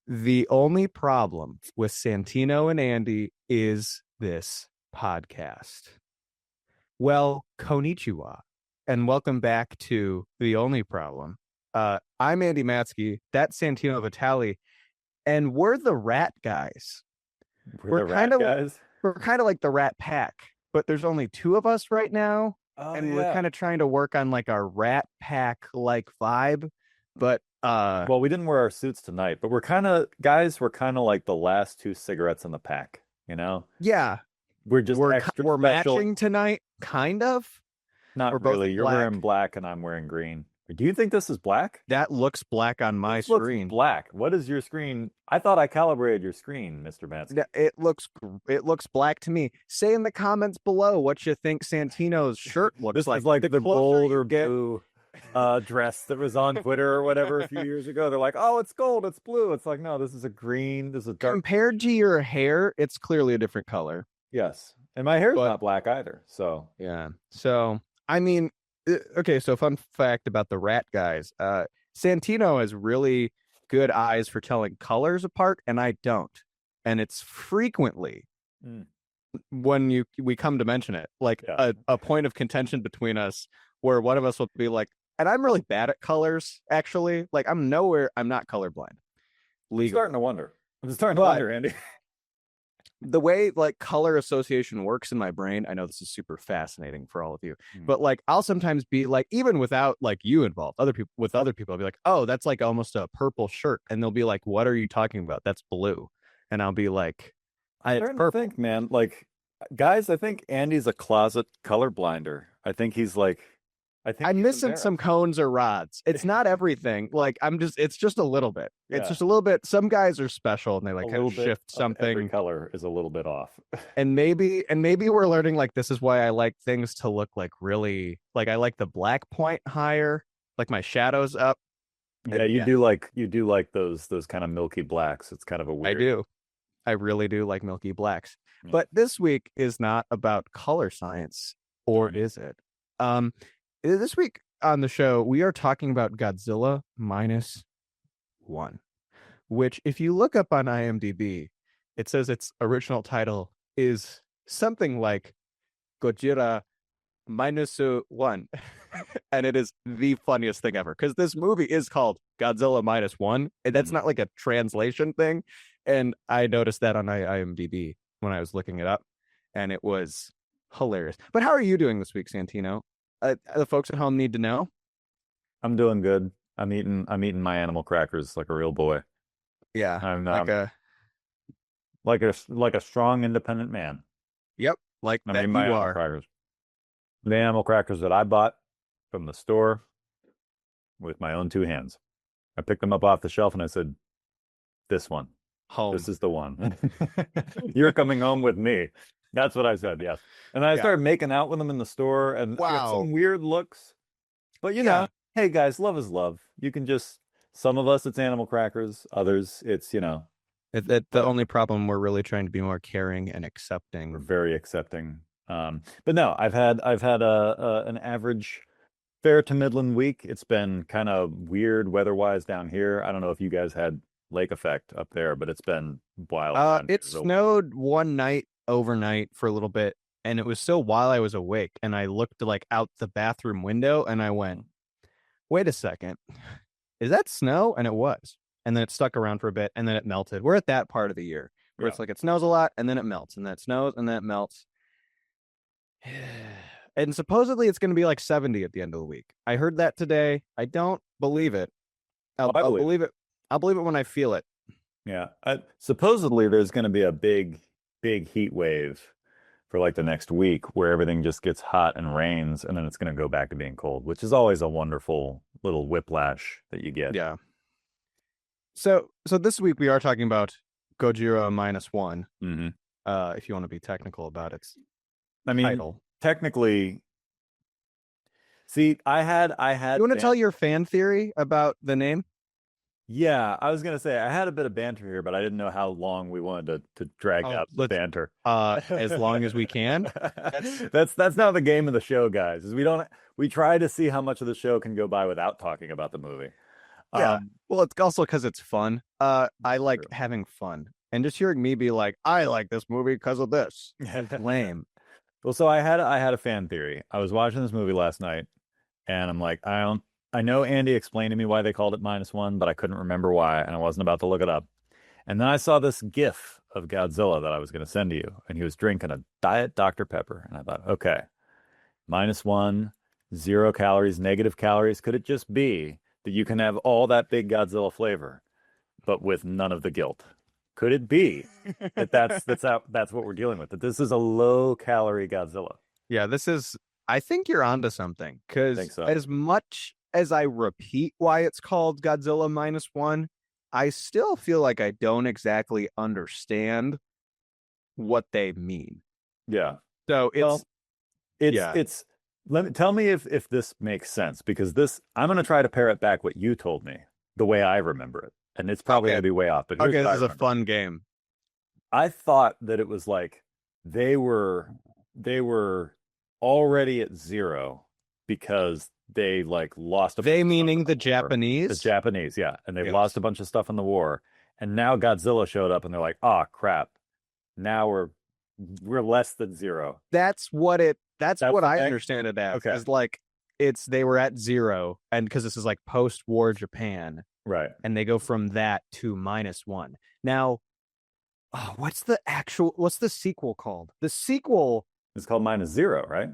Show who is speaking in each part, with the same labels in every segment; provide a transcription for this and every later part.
Speaker 1: The only problem with Santino and Andy is this podcast. Well, konnichiwa, and welcome back to The Only Problem. I'm Andy Matzke, that's Santino Vitale, and we're the rat guys.
Speaker 2: We're the rat guys.
Speaker 1: We're kind of like the rat pack, but there's only two of us right now, and we're kind of trying to work on like our rat pack like vibe. But
Speaker 2: well, we didn't wear our suits tonight, but we're kind of like the last two cigarettes in the pack, you know?
Speaker 1: Yeah,
Speaker 2: We're just extra
Speaker 1: we're
Speaker 2: special.
Speaker 1: matching tonight, kind of.
Speaker 2: Not
Speaker 1: we're both
Speaker 2: really. You're
Speaker 1: black.
Speaker 2: wearing black and I'm wearing green. Do you think this is black?
Speaker 1: That looks black on my
Speaker 2: This looks
Speaker 1: screen.
Speaker 2: black. What is your screen? I thought I calibrated your screen, Mr. Matzke.
Speaker 1: It looks black to me. Say in the comments below what you think Santino's shirt looks
Speaker 2: This
Speaker 1: like.
Speaker 2: is like the
Speaker 1: closer
Speaker 2: gold
Speaker 1: you
Speaker 2: or
Speaker 1: get-
Speaker 2: blue dress that was on Twitter or whatever a few years ago. They're like, oh, it's gold, it's blue. It's like, no, this is a green. This is a dark.
Speaker 1: Compared to your hair, it's clearly a different color.
Speaker 2: Yes, and my hair's
Speaker 1: But-
Speaker 2: not black either. So
Speaker 1: Yeah. So I mean, okay. So fun fact about the rat guys. Santino has really good eyes for telling colors apart, and I don't. And it's frequently when we come to mention it, like a point of contention between us, where one of us will be like, and I'm really bad at colors, actually. Like I'm not colorblind.
Speaker 2: I'm starting to wonder. Andy.
Speaker 1: The way like color association works in my brain, I know this is super fascinating for all of you, but like I'll sometimes be like, even without like you involved, other people, I'll be like, oh, that's like almost a purple shirt, and they'll be like, what are you talking about? That's blue. And I'll be like,
Speaker 2: I'm starting to think, man, like guys, I think Andy's a closet colorblinder. I'm
Speaker 1: missing some cones or rods. It's not everything. Like it's just a little bit.
Speaker 2: Yeah.
Speaker 1: It's just a little bit. Some guys are special and they like kind of shift something.
Speaker 2: Every color is a little bit off.
Speaker 1: and maybe we're learning like this is why I like things to look like really like I like the black point higher, like my shadows up.
Speaker 2: Yeah, you do like those kind of milky blacks. It's kind of a weird.
Speaker 1: I do. I really do like milky blacks.
Speaker 2: Yeah.
Speaker 1: But this week is not about color science, or is it? This week on the show, we are talking about Godzilla Minus One, which, if you look up on IMDb, it says its original title is something like Godzilla Minus One. And it is the funniest thing ever, because this movie is called Godzilla Minus One. And that's not like a translation thing. And I noticed that on IMDb when I was looking it up, and it was hilarious. But how are you doing this week, Santino? The folks at home need to know.
Speaker 2: I'm doing good. I'm eating my animal crackers like a real boy.
Speaker 1: Yeah,
Speaker 2: I'm like a strong, independent man.
Speaker 1: Yep, like
Speaker 2: I
Speaker 1: that
Speaker 2: mean, my
Speaker 1: you
Speaker 2: animal
Speaker 1: are.
Speaker 2: crackers. The animal crackers that I bought from the store with my own two hands. I picked them up off the shelf and I said, "This one,
Speaker 1: Home.
Speaker 2: this is the one. You're coming home with me." That's what I said, yes. And I started making out with them in the store, and I got some weird looks. But you know, hey guys, love is love. You can just, some of us it's animal crackers, others it's,
Speaker 1: The only problem, we're really trying to be more caring and accepting.
Speaker 2: We're very accepting. But no, I've had an average fair to Midland week. It's been kind of weird weather-wise down here. I don't know if you guys had lake effect up there, but it's been wild.
Speaker 1: It snowed one night overnight for a little bit, and it was still while I was awake, and I looked like out the bathroom window and I went, wait a second, is that snow? And it was, and then it stuck around for a bit and then it melted. We're at that part of the year where it's like it snows a lot and then it melts, and then it snows and then it melts. And supposedly it's going to be like 70 at the end of the week. I heard that today. I don't believe it. I'll believe it. I'll believe it when I feel it.
Speaker 2: Yeah. Supposedly there's going to be a big heat wave for like the next week where everything just gets hot and rains, and then it's going to go back to being cold, which is always a wonderful little whiplash that you get.
Speaker 1: Yeah. So this week we are talking about Godzilla Minus One.
Speaker 2: Mm-hmm.
Speaker 1: If you want to be technical about it.
Speaker 2: Title. Technically, see, I had.
Speaker 1: You want to tell your fan theory about the name?
Speaker 2: Yeah, I was gonna say I had a bit of banter here, but I didn't know how long we wanted to drag out the banter.
Speaker 1: As long as we can.
Speaker 2: That's not the game of the show, guys. Is we try to see how much of the show can go by without talking about the movie.
Speaker 1: Yeah. Well, it's also because it's fun. I like
Speaker 2: true.
Speaker 1: having fun. And just hearing me be like, I like this movie because of this. Lame.
Speaker 2: Well, so I had a fan theory. I was watching this movie last night, and I'm like, I know Andy explained to me why they called it -1, but I couldn't remember why, and I wasn't about to look it up. And then I saw this GIF of Godzilla that I was going to send to you, and he was drinking a Diet Dr. Pepper, and I thought, okay, -1, 0 calories, negative calories. Could it just be that you can have all that big Godzilla flavor, but with none of the guilt? Could it be that that's what we're dealing with? That this is a low-calorie Godzilla?
Speaker 1: Yeah, I think you're onto something. Because
Speaker 2: So.
Speaker 1: as much as I repeat why it's called Godzilla -1, I still feel like I don't exactly understand what they mean.
Speaker 2: Yeah.
Speaker 1: So
Speaker 2: it's tell me if this makes sense, because I'm going to try to parrot back what you told me the way I remember it. And it's probably going to be way off, but
Speaker 1: okay, this is a fun game.
Speaker 2: I thought that it was like they were already at 0 because they like lost
Speaker 1: they meaning the Japanese?
Speaker 2: The Japanese, yeah. And they've lost a bunch of stuff in the war. And now Godzilla showed up and they're like, oh crap. Now we're less than 0.
Speaker 1: That's what I understand it as.
Speaker 2: Okay.
Speaker 1: It's like they were at 0, and because this is like post-war Japan.
Speaker 2: Right.
Speaker 1: And they go from that to -1. Now, what's the sequel called? The sequel
Speaker 2: is called -0, right?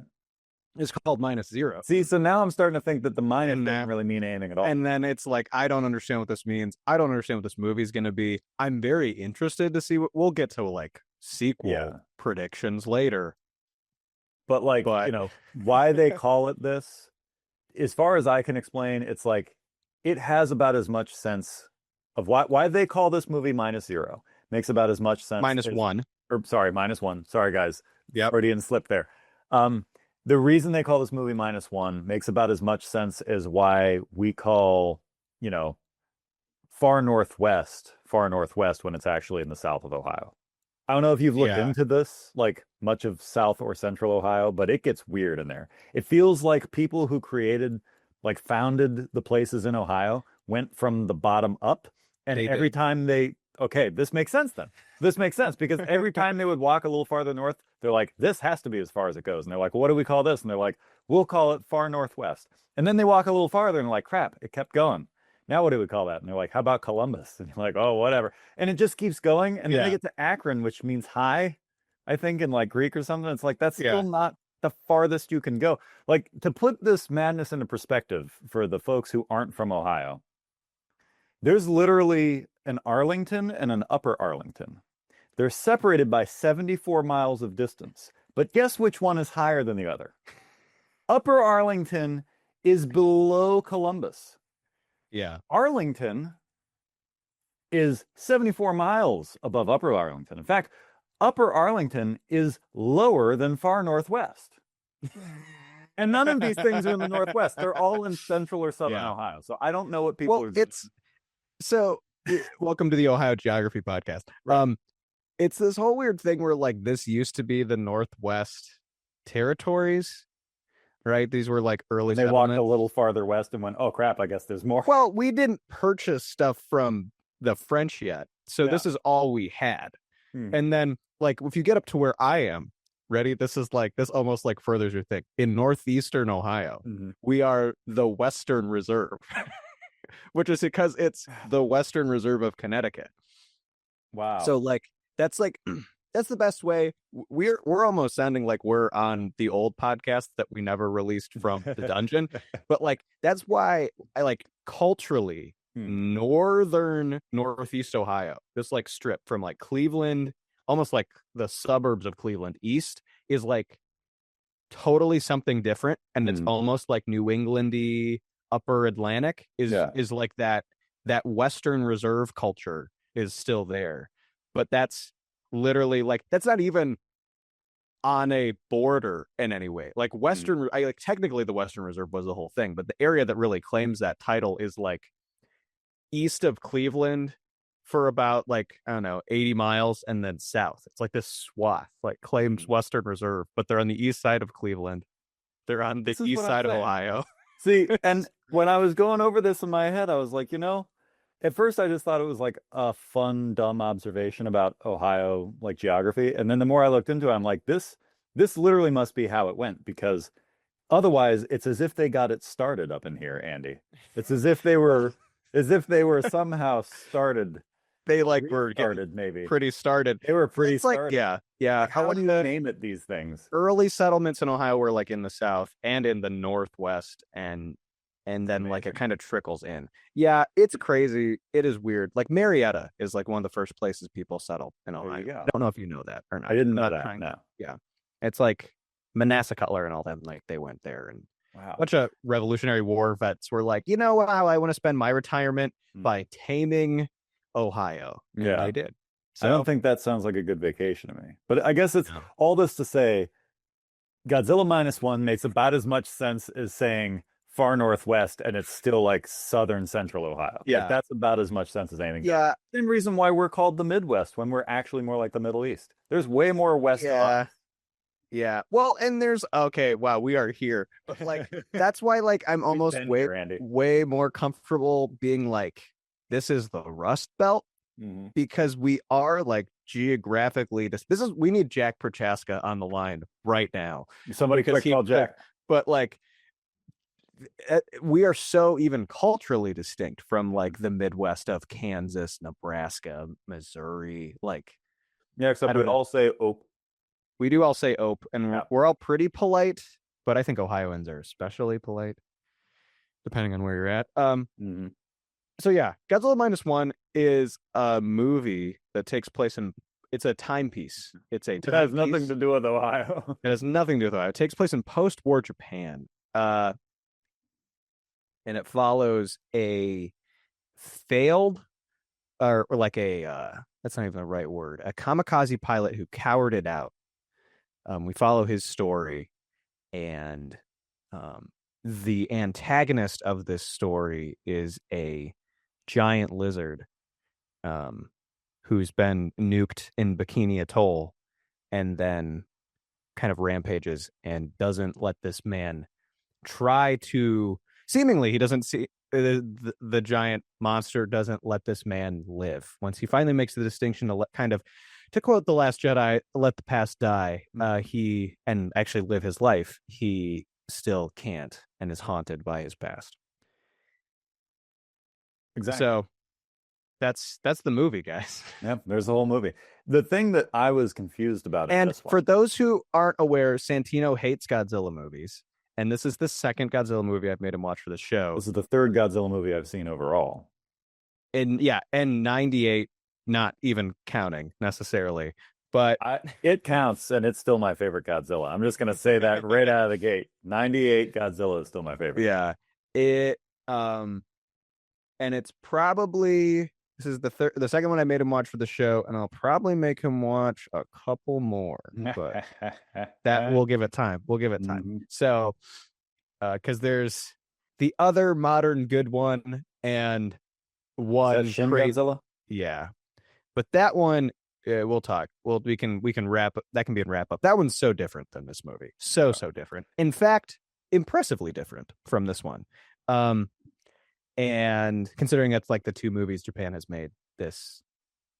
Speaker 1: It's called -0.
Speaker 2: See, so now I'm starting to think that the minus doesn't really mean anything at all.
Speaker 1: And then it's like, I don't understand what this means. I don't understand what this movie's going to be. I'm very interested to see we'll get to like sequel predictions later.
Speaker 2: But why they call it this, as far as I can explain, it's like, it has about as much sense of why they call this movie -0. Makes about as much sense.
Speaker 1: -1.
Speaker 2: Or sorry, -1. Sorry, guys.
Speaker 1: Yeah.
Speaker 2: Freudian slip there. The reason they call this movie -1 makes about as much sense as why we call, far northwest when it's actually in the south of Ohio. I don't know if you've looked into this, like much of South or Central Ohio, but it gets weird in there. It feels like people who founded the places in Ohio went from the bottom up, and every time this makes sense then. This makes sense because every time they would walk a little farther north, they're like, this has to be as far as it goes. And they're like, well, what do we call this? And they're like, we'll call it far northwest. And then they walk a little farther and they're like, crap, it kept going. Now what do we call that? And they're like, how about Columbus? And you're like, oh, whatever. And it just keeps going. And then they get to Akron, which means high, I think, in like Greek or something. It's like, that's still not the farthest you can go. Like, to put this madness into perspective for the folks who aren't from Ohio, there's literally an Arlington and an Upper Arlington. They're separated by 74 miles of distance. But guess which one is higher than the other? Upper Arlington is below Columbus.
Speaker 1: Yeah.
Speaker 2: Arlington is 74 miles above Upper Arlington. In fact, Upper Arlington is lower than far northwest. And none of these things are in the Northwest. They're all in Central or Southern Ohio. So I don't know what people are doing.
Speaker 1: So welcome to the Ohio Geography Podcast. Right. It's this whole weird thing where like this used to be the Northwest territories, right? These were like early
Speaker 2: They walked a little farther west and went, oh crap, I guess there's more.
Speaker 1: Well, we didn't purchase stuff from the French yet. So this is all we had. And then like if you get up to where I am, ready? This almost like furthers your thing. In northeastern Ohio, we are the Western Reserve, which is because it's the Western Reserve of Connecticut.
Speaker 2: Wow.
Speaker 1: So like that's the best way. We're almost sounding like we're on the old podcast that we never released from the dungeon. But like that's why I like culturally northeast Ohio, this like strip from like Cleveland, almost like the suburbs of Cleveland east, is like totally something different, and it's almost like New Englandy, upper Atlantic is like that Western Reserve culture is still there, but that's literally like that's not even on a border in any way. Like Western, I like technically the Western Reserve was the whole thing, but the area that really claims that title is like east of Cleveland for about like, I don't know, 80 miles and then south. It's like this swath like claims Western Reserve, but they're on the east side of Cleveland. They're on the east side of Ohio.
Speaker 2: See, and when I was going over this in my head, I was like, at first I just thought it was like a fun, dumb observation about Ohio, like geography. And then the more I looked into it, I'm like, this literally must be how it went because otherwise it's as if they got it started up in here, Andy. It's as if they were somehow started.
Speaker 1: They like were
Speaker 2: started, maybe.
Speaker 1: pretty started.
Speaker 2: They were pretty
Speaker 1: it's like,
Speaker 2: started.
Speaker 1: yeah.
Speaker 2: Like, how do you name it these things?
Speaker 1: Early settlements in Ohio were like in the South and in the Northwest, and then
Speaker 2: Amazing.
Speaker 1: like it kind of trickles in. Yeah, it's crazy. It is weird. Like Marietta is like one of the first places people settle in Ohio. I don't know if you know that or not.
Speaker 2: I didn't know that. No.
Speaker 1: Yeah, it's like Manasseh Cutler and all them. Like they went there, and
Speaker 2: wow,
Speaker 1: a bunch of Revolutionary War vets were like, wow, I want to spend my retirement by taming Ohio. And
Speaker 2: yeah,
Speaker 1: they did.
Speaker 2: So, I don't think that sounds like a good vacation to me. But I guess it's all this to say Godzilla Minus One makes about as much sense as saying far northwest, and it's still like southern central Ohio.
Speaker 1: Yeah.
Speaker 2: Like, that's about as much sense as anything.
Speaker 1: Yeah.
Speaker 2: Same reason why we're called the Midwest when we're actually more like the Middle East. There's way more west of us.
Speaker 1: Yeah. Well, and there's wow, we are here. But like that's why like I'm almost way more comfortable being like this is the Rust Belt because we are like geographically we need Jack Prochaska on the line right now.
Speaker 2: Somebody could call Jack.
Speaker 1: But like we are so even culturally distinct from like the Midwest of Kansas, Nebraska, Missouri, like
Speaker 2: except we all say ope.
Speaker 1: We do all say ope, and we're all pretty polite, but I think Ohioans are especially polite, depending on where you're at. So yeah, Godzilla Minus One is a movie that takes place it's a timepiece. It
Speaker 2: has nothing to do with Ohio.
Speaker 1: It has nothing to do with Ohio. It takes place in post-war Japan. And it follows a failed or like that's not even the right word, a kamikaze pilot who cowered it out. We follow his story, and the antagonist of this story is a giant lizard who's been nuked in Bikini Atoll and then kind of rampages and doesn't let this man seemingly he doesn't see the giant monster doesn't let this man live. Once he finally makes the distinction to quote The Last Jedi, let the past die, he and actually live his life, he still can't and is haunted by his past.
Speaker 2: Exactly.
Speaker 1: So that's the movie, guys.
Speaker 2: Yep, there's the whole movie. The thing that I was confused about
Speaker 1: and for those who aren't aware, Santino hates Godzilla movies. And this is the second Godzilla movie I've made him watch for the show.
Speaker 2: This is the third Godzilla movie I've seen overall.
Speaker 1: And 98, not even counting necessarily, but
Speaker 2: it counts, and it's still my favorite Godzilla. I'm just gonna say that right out of the gate. 98 Godzilla is still my favorite.
Speaker 1: Yeah, and it's probably this is the second one I made him watch for the show, and I'll probably make him watch a couple more, but that we'll give it time. So, because there's the other modern good one and one
Speaker 2: Shin Godzilla.
Speaker 1: Yeah, but that one we'll talk. We can wrap up. That can be a wrap up. That one's so different than this movie. So different. In fact, impressively different from this one. And considering that's like the two movies Japan has made this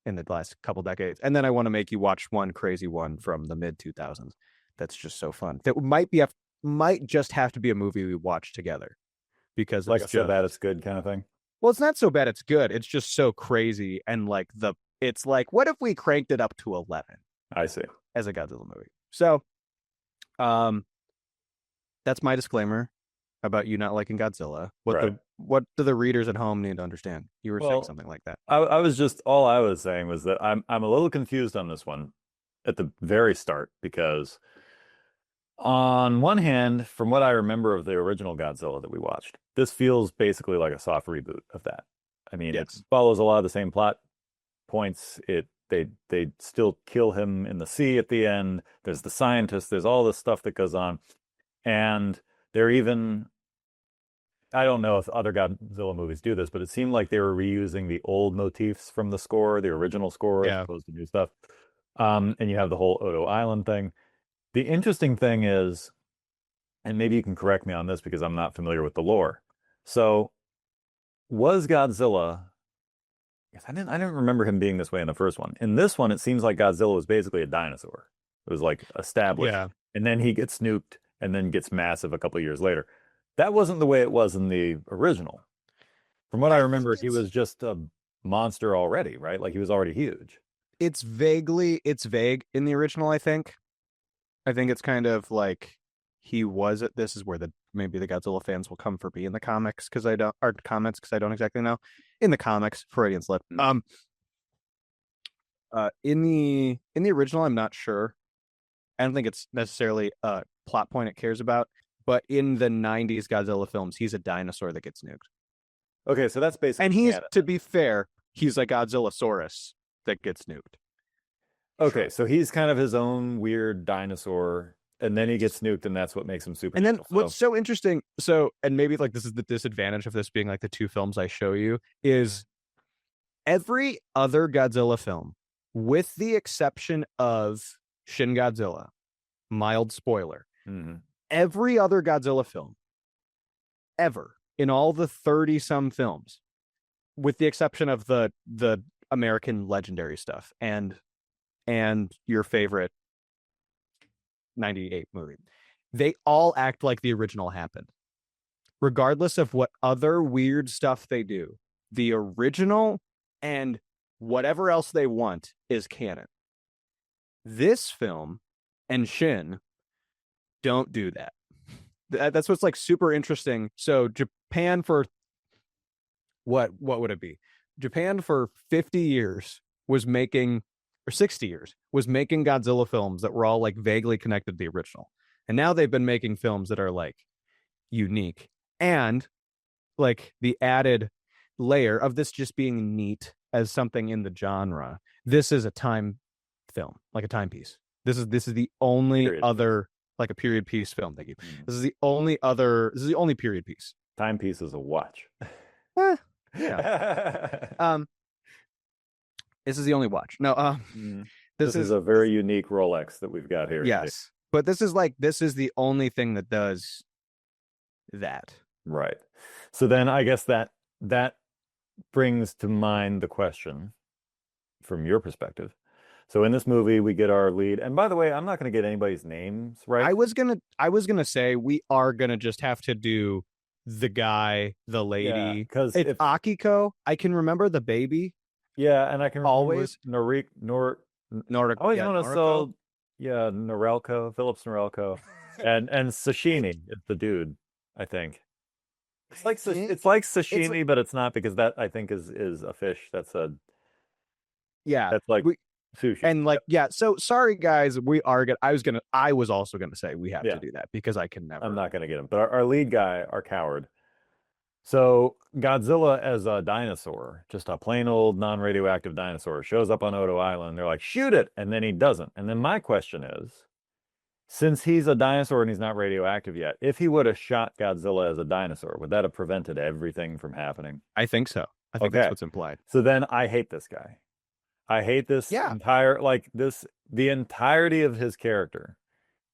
Speaker 1: in the last couple decades. And then I want to make you watch one crazy one from the mid 2000s. That's just so fun. That might just have to be a movie we watch together because
Speaker 2: it's so bad it's good kind of thing.
Speaker 1: Well, it's not so bad it's good. It's just so crazy. And like it's like, what if we cranked it up to 11?
Speaker 2: I see.
Speaker 1: As a Godzilla movie. So that's my disclaimer about you not liking Godzilla. What do the readers at home need to understand? You were saying something like that.
Speaker 2: All I was saying was that I'm a little confused on this one at the very start because on one hand, from what I remember of the original Godzilla that we watched, this feels basically like a soft reboot of that. I mean, It follows a lot of the same plot points. They still kill him in the sea at the end. There's the scientist. There's all this stuff that goes on, and they're even. I don't know if other Godzilla movies do this, but it seemed like they were reusing the old motifs from the score, the original score, as opposed to new stuff. And you have the whole Odo Island thing. The interesting thing is and maybe you can correct me on this because I'm not familiar with the lore. So was Godzilla, yes, I didn't remember him being this way in the first one. In this one, it seems like Godzilla was basically a dinosaur. It was like established.
Speaker 1: Yeah.
Speaker 2: And then he gets nuked and then gets massive a couple of years later. That wasn't the way it was in the original. From what I remember, he was just a monster already, right? Like he was already huge.
Speaker 1: It's vague in the original, I think. I think it's kind of like he was at this is where maybe the Godzilla fans will come for me in the comics because I don't exactly know. In the comics, Freudian slip. In the original, I'm not sure. I don't think it's necessarily a plot point it cares about, but in the 90s Godzilla films, he's a dinosaur that gets nuked.
Speaker 2: Okay, so that's basically
Speaker 1: and to be fair, he's a Godzillasaurus that gets nuked.
Speaker 2: Okay, sure. So he's kind of his own weird dinosaur, and then he gets nuked, and that's what makes him super.
Speaker 1: And then what's so interesting, and maybe like this is the disadvantage of this being like the two films I show you, is every other Godzilla film, with the exception of Shin Godzilla, mild spoiler, every other Godzilla film ever in all the 30-some films, with the exception of the American legendary stuff and your favorite 98 movie, they all act like the original happened. Regardless of what other weird stuff they do, the original and whatever else they want is canon. This film and Shin don't do that. That's what's like super interesting. So Japan for what would it be? Japan for 50 years was making, or 60 years, was making Godzilla films that were all like vaguely connected to the original. And now they've been making films that are like unique. And like the added layer of this just being neat as something in the genre. This is a time film, like a timepiece. This is the only other like a period piece film. Thank you. This is the only period piece.
Speaker 2: Timepiece is a watch.
Speaker 1: Yeah. This is the only watch. No,
Speaker 2: this is a very unique Rolex that we've got here.
Speaker 1: Yes. But this is the only thing that does that.
Speaker 2: Right. So then I guess that brings to mind the question from your perspective. So in this movie, we get our lead. And by the way, I'm not going to get anybody's names right.
Speaker 1: I was gonna say we are gonna just have to do the guy, the lady, because it's Akiko. I can remember the baby.
Speaker 2: Yeah, and I can
Speaker 1: always
Speaker 2: Noriko. Phillips Norelco, and Sashimi is the dude. I think it's like sashimi, but it's not, because that I think is a fish. That's like sushi.
Speaker 1: And like so sorry guys, we are gonna. I was also gonna say we have to do that because I can never.
Speaker 2: I'm not gonna get him, but our lead guy, our coward. So Godzilla as a dinosaur, just a plain old non-radioactive dinosaur, shows up on Odo Island. They're like, shoot it, and then he doesn't. And then my question is, since he's a dinosaur and he's not radioactive yet, if he would have shot Godzilla as a dinosaur, would that have prevented everything from happening?
Speaker 1: I think so. I think that's what's implied.
Speaker 2: So then I hate this guy. I hate this entire, the entirety of his character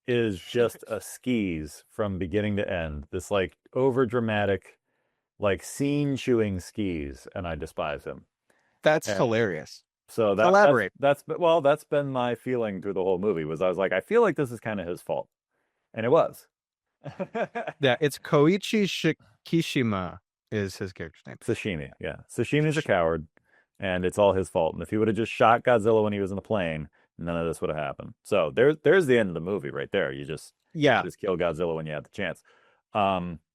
Speaker 2: is just a skis from beginning to end. This like over dramatic, like scene chewing skis, and I despise him.
Speaker 1: That's hilarious.
Speaker 2: So
Speaker 1: elaborate.
Speaker 2: That's been my feeling through the whole movie. Was I was like, I feel like this is kind of his fault, and it was.
Speaker 1: Yeah, it's Koichi Kishima is his character's name.
Speaker 2: Sashimi, yeah, Sashimi's a coward, and it's all his fault. And if he would have just shot Godzilla when he was in the plane, none of this would have happened. So there's the end of the movie right there. You just kill Godzilla when you had the chance.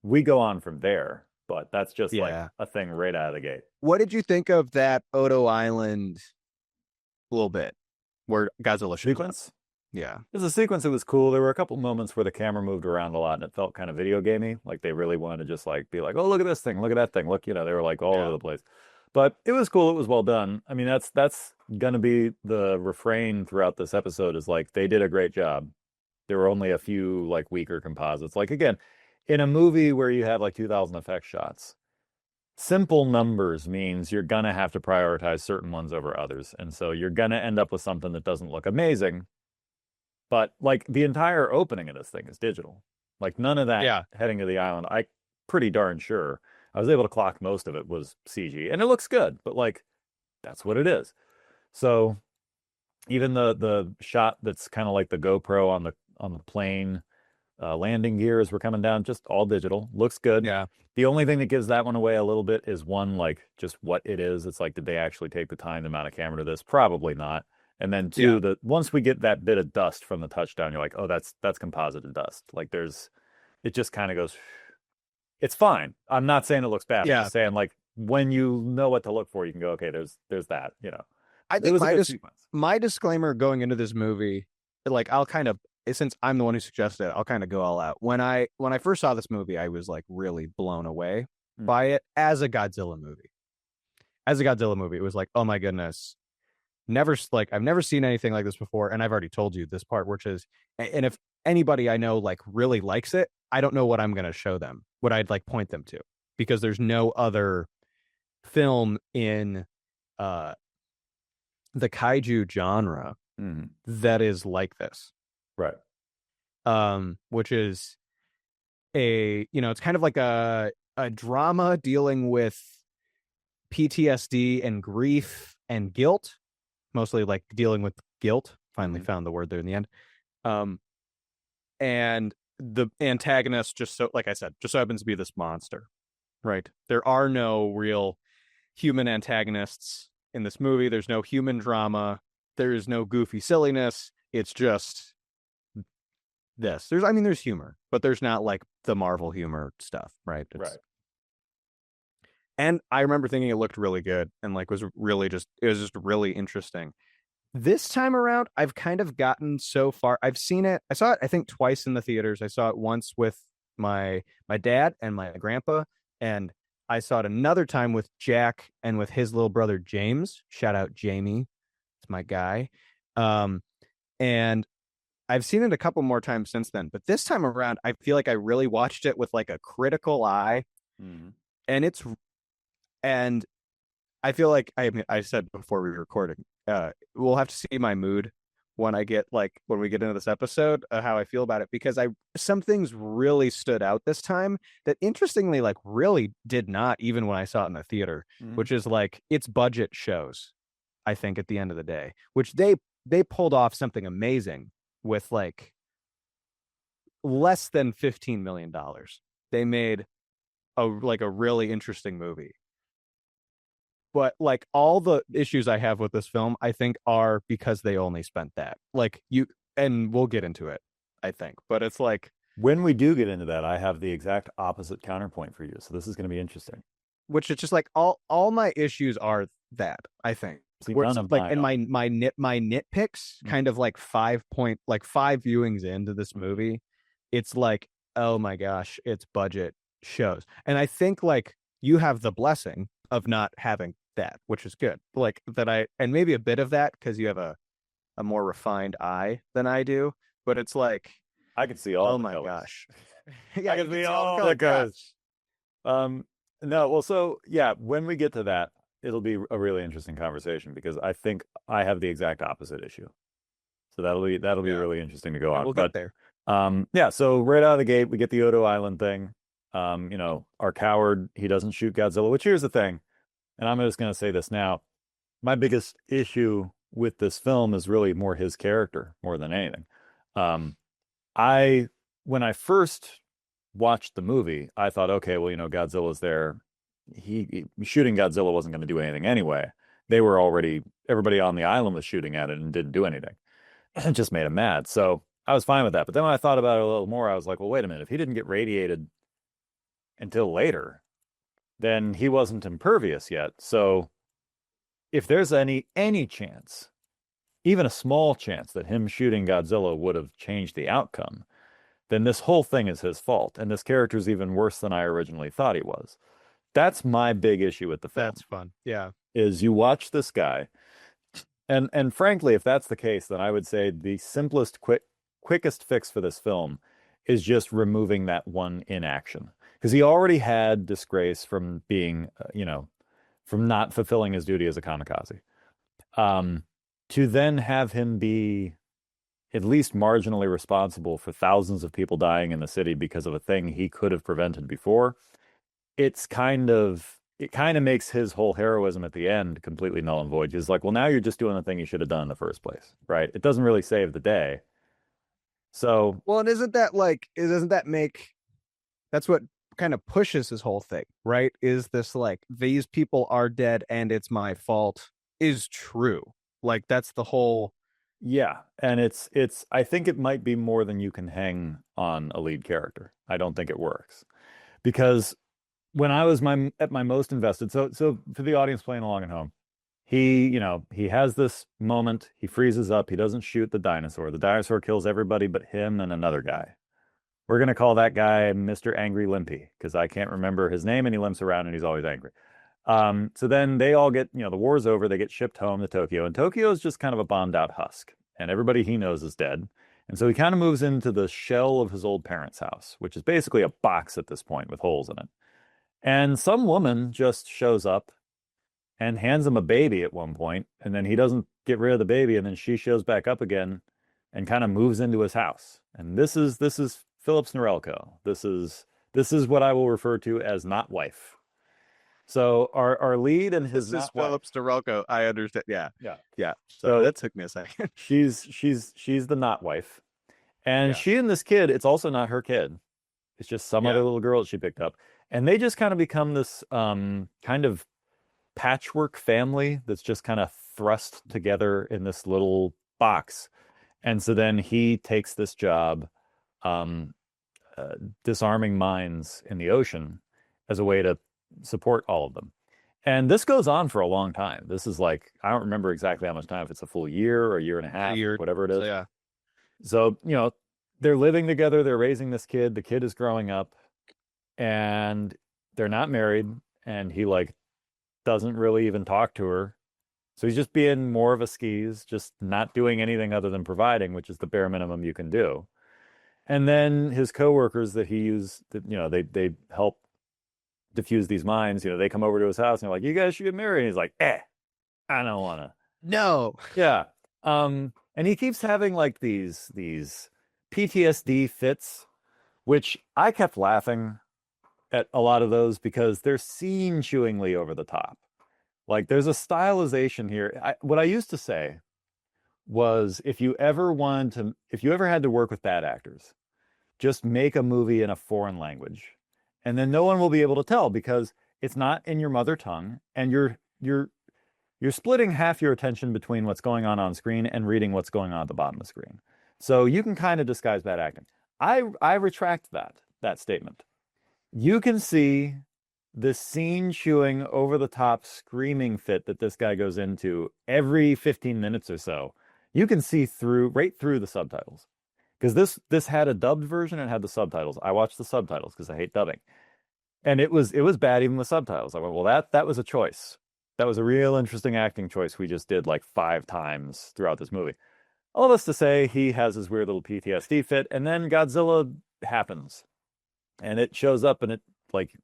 Speaker 2: We go on from there. But that's just like a thing right out of the gate.
Speaker 1: What did you think of that Odo Island little bit where Godzilla
Speaker 2: sequence?
Speaker 1: Yeah.
Speaker 2: There's a sequence that was cool. There were a couple moments where the camera moved around a lot and it felt kind of video gamey. Like they really wanted to just like be like, oh, look at this thing, look at that thing. Look, they were like all over the place. But it was cool. It was well done. I mean, that's going to be the refrain throughout this episode, is like they did a great job. There were only a few like weaker composites. Like again, in a movie where you have like 2,000 effect shots, simple numbers means you're going to have to prioritize certain ones over others. And so you're going to end up with something that doesn't look amazing. But like the entire opening of this thing is digital. Like none of that
Speaker 1: Yeah.
Speaker 2: heading to the island. I pretty darn sure I was able to clock most of it was CG, and it looks good, but like that's what it is. So even the shot that's kind of like the GoPro on the plane landing gear as we're coming down, just all digital, looks good.
Speaker 1: Yeah.
Speaker 2: The only thing that gives that one away a little bit is one, like just what it is. It's like, did they actually take the time to mount a camera to this? Probably not. And then two,
Speaker 1: Yeah.
Speaker 2: the once we get that bit of dust from the touchdown, you're like, oh, that's composited dust. Like it just kind of goes. It's fine. I'm not saying it looks bad. I'm
Speaker 1: Yeah.
Speaker 2: just saying like when you know what to look for, you can go, okay, there's that.
Speaker 1: I
Speaker 2: It
Speaker 1: think
Speaker 2: was a good sequence.
Speaker 1: my disclaimer going into this movie, like I'll kind of, since I'm the one who suggested it, I'll kind of go all out. When I first saw this movie, I was like really blown away by it as a Godzilla movie. As a Godzilla movie, it was like, oh my goodness, I've never seen anything like this before, and I've already told you this part, which is, and if anybody I know like really likes it, I don't know what I'm gonna show them, what I'd like point them to, because there's no other film in uh the kaiju genre that is like this.
Speaker 2: Right.
Speaker 1: Which is it's kind of like a drama dealing with PTSD and grief and guilt, mostly like dealing with guilt. Finally found the word there in the end. And the antagonist just so, like I said, just so happens to be this monster, right? There are no real human antagonists in this movie. There's no human drama. There is no goofy silliness. It's just this. There's humor, but there's not like the Marvel humor stuff, right?
Speaker 2: Right.
Speaker 1: And I remember thinking it looked really good and like it was just really interesting. This time around, I've kind of gotten so far. I saw it, I think, twice in the theaters. I saw it once with my dad and my grandpa, and I saw it another time with Jack and with his little brother James. Shout out Jamie. It's my guy. And I've seen it a couple more times since then, but this time around, I feel like I really watched it with like a critical eye. And I feel like I said before we were recording, we'll have to see my mood when we get into this episode, how I feel about it, because some things really stood out this time that interestingly like really did not, even when I saw it in the theater, which is like its budget shows, I think, at the end of the day, which they pulled off something amazing with like less than $15 million. They made a really interesting movie. But like all the issues I have with this film, I think are because they only spent that. And we'll get into it, I think. But it's like,
Speaker 2: when we do get into that, I have the exact opposite counterpoint for you. So this is going to be interesting.
Speaker 1: Which is just like all my issues are that, I think.
Speaker 2: See,
Speaker 1: where it's like, and my nitpicks kind of like 5 viewings into this movie, it's like, oh my gosh, it's budget shows. And I think like you have the blessing of not having that, which is good. Like that and maybe a bit of that because you have a more refined eye than I do. But it's like,
Speaker 2: I can see all.
Speaker 1: Oh my
Speaker 2: colors.
Speaker 1: gosh,
Speaker 2: yeah, I can see all the colors. No, well, so yeah, when we get to that, it'll be a really interesting conversation because I think I have the exact opposite issue. So that'll be really interesting to go on.
Speaker 1: We'll get there.
Speaker 2: Yeah. So right out of the gate, we get the Odo Island thing. Our coward, he doesn't shoot Godzilla. Which, here's the thing, and I'm just going to say this now. My biggest issue with this film is really more his character more than anything. When I first watched the movie, I thought, okay, well, Godzilla's there. He shooting Godzilla wasn't going to do anything anyway. Everybody on the island was shooting at it and didn't do anything. It just made him mad. So I was fine with that. But then when I thought about it a little more, I was like, well, wait a minute. If he didn't get radiated until later, then he wasn't impervious yet. So if there's any chance, even a small chance, that him shooting Godzilla would have changed the outcome, then this whole thing is his fault. And this character's even worse than I originally thought he was. That's my big issue with the film.
Speaker 1: That's fun. Yeah.
Speaker 2: Is you watch this guy, and frankly, if that's the case, then I would say the simplest, quickest fix for this film is just removing that one inaction. Because he already had disgrace from being, from not fulfilling his duty as a kamikaze. To then have him be at least marginally responsible for thousands of people dying in the city because of a thing he could have prevented before, it kind of makes his whole heroism at the end completely null and void. He's like, well, now you're just doing the thing you should have done in the first place, right? It doesn't really save the day. So,
Speaker 1: well, and doesn't that make that's what kind of pushes his whole thing, right? Is this like these people are dead and it's my fault is true. Like that's the whole.
Speaker 2: yeah, and it's I think it might be more than you can hang on a lead character. I don't think it works because when I was at my most invested, so for the audience playing along at home, he has this moment, he freezes up, he doesn't shoot the dinosaur. The dinosaur kills everybody but him and another guy. We're gonna call that guy Mr. Angry Limpy because I can't remember his name and he limps around and he's always angry. So then they all get, the war's over, they get shipped home to Tokyo, and Tokyo is just kind of a bombed out husk, and everybody he knows is dead. And so he kind of moves into the shell of his old parents' house, which is basically a box at this point with holes in it. And some woman just shows up and hands him a baby at one point, and then he doesn't get rid of the baby, and then she shows back up again and kind of moves into his house. And this is Phillips Norelco. This is what I will refer to as not wife. So our lead and his
Speaker 1: this is Phillips Norelco. I understand. Yeah.
Speaker 2: So
Speaker 1: that took me a second.
Speaker 2: she's the not wife, and she and this kid. It's also not her kid. It's just some other little girl that she picked up, and they just kind of become this kind of patchwork family that's just kind of thrust together in this little box. And so then he takes this job disarming mines in the ocean as a way to support all of them. And this goes on for a long time. This is like, I don't remember exactly how much time, if it's a full year or a year and a half, whatever it is. So, they're living together, they're raising this kid, the kid is growing up, and they're not married, and he doesn't really even talk to her. So he's just being more of a skis, just not doing anything other than providing, which is the bare minimum you can do. And then his coworkers that he used, they help diffuse these mines. They come over to his house and they're like, "You guys should get married." And he's like, I don't want to.
Speaker 1: No.
Speaker 2: Yeah. And he keeps having these PTSD fits, which I kept laughing at a lot of those because they're scene chewingly over the top. There's a stylization here. What I used to say was if you ever had to work with bad actors, just make a movie in a foreign language. And then no one will be able to tell because it's not in your mother tongue, and you're splitting half your attention between what's going on screen and reading what's going on at the bottom of the screen. So you can kind of disguise bad acting. I retract that statement. You can see this scene chewing over the top screaming fit that this guy goes into every 15 minutes or so. You can see right through the subtitles. Because this had a dubbed version and had the subtitles. I watched the subtitles because I hate dubbing. And it was bad even with subtitles. I went, well, that was a choice. That was a real interesting acting choice we just did 5 times throughout this movie. All of this to say, he has his weird little PTSD fit, and then Godzilla happens. And it shows up and it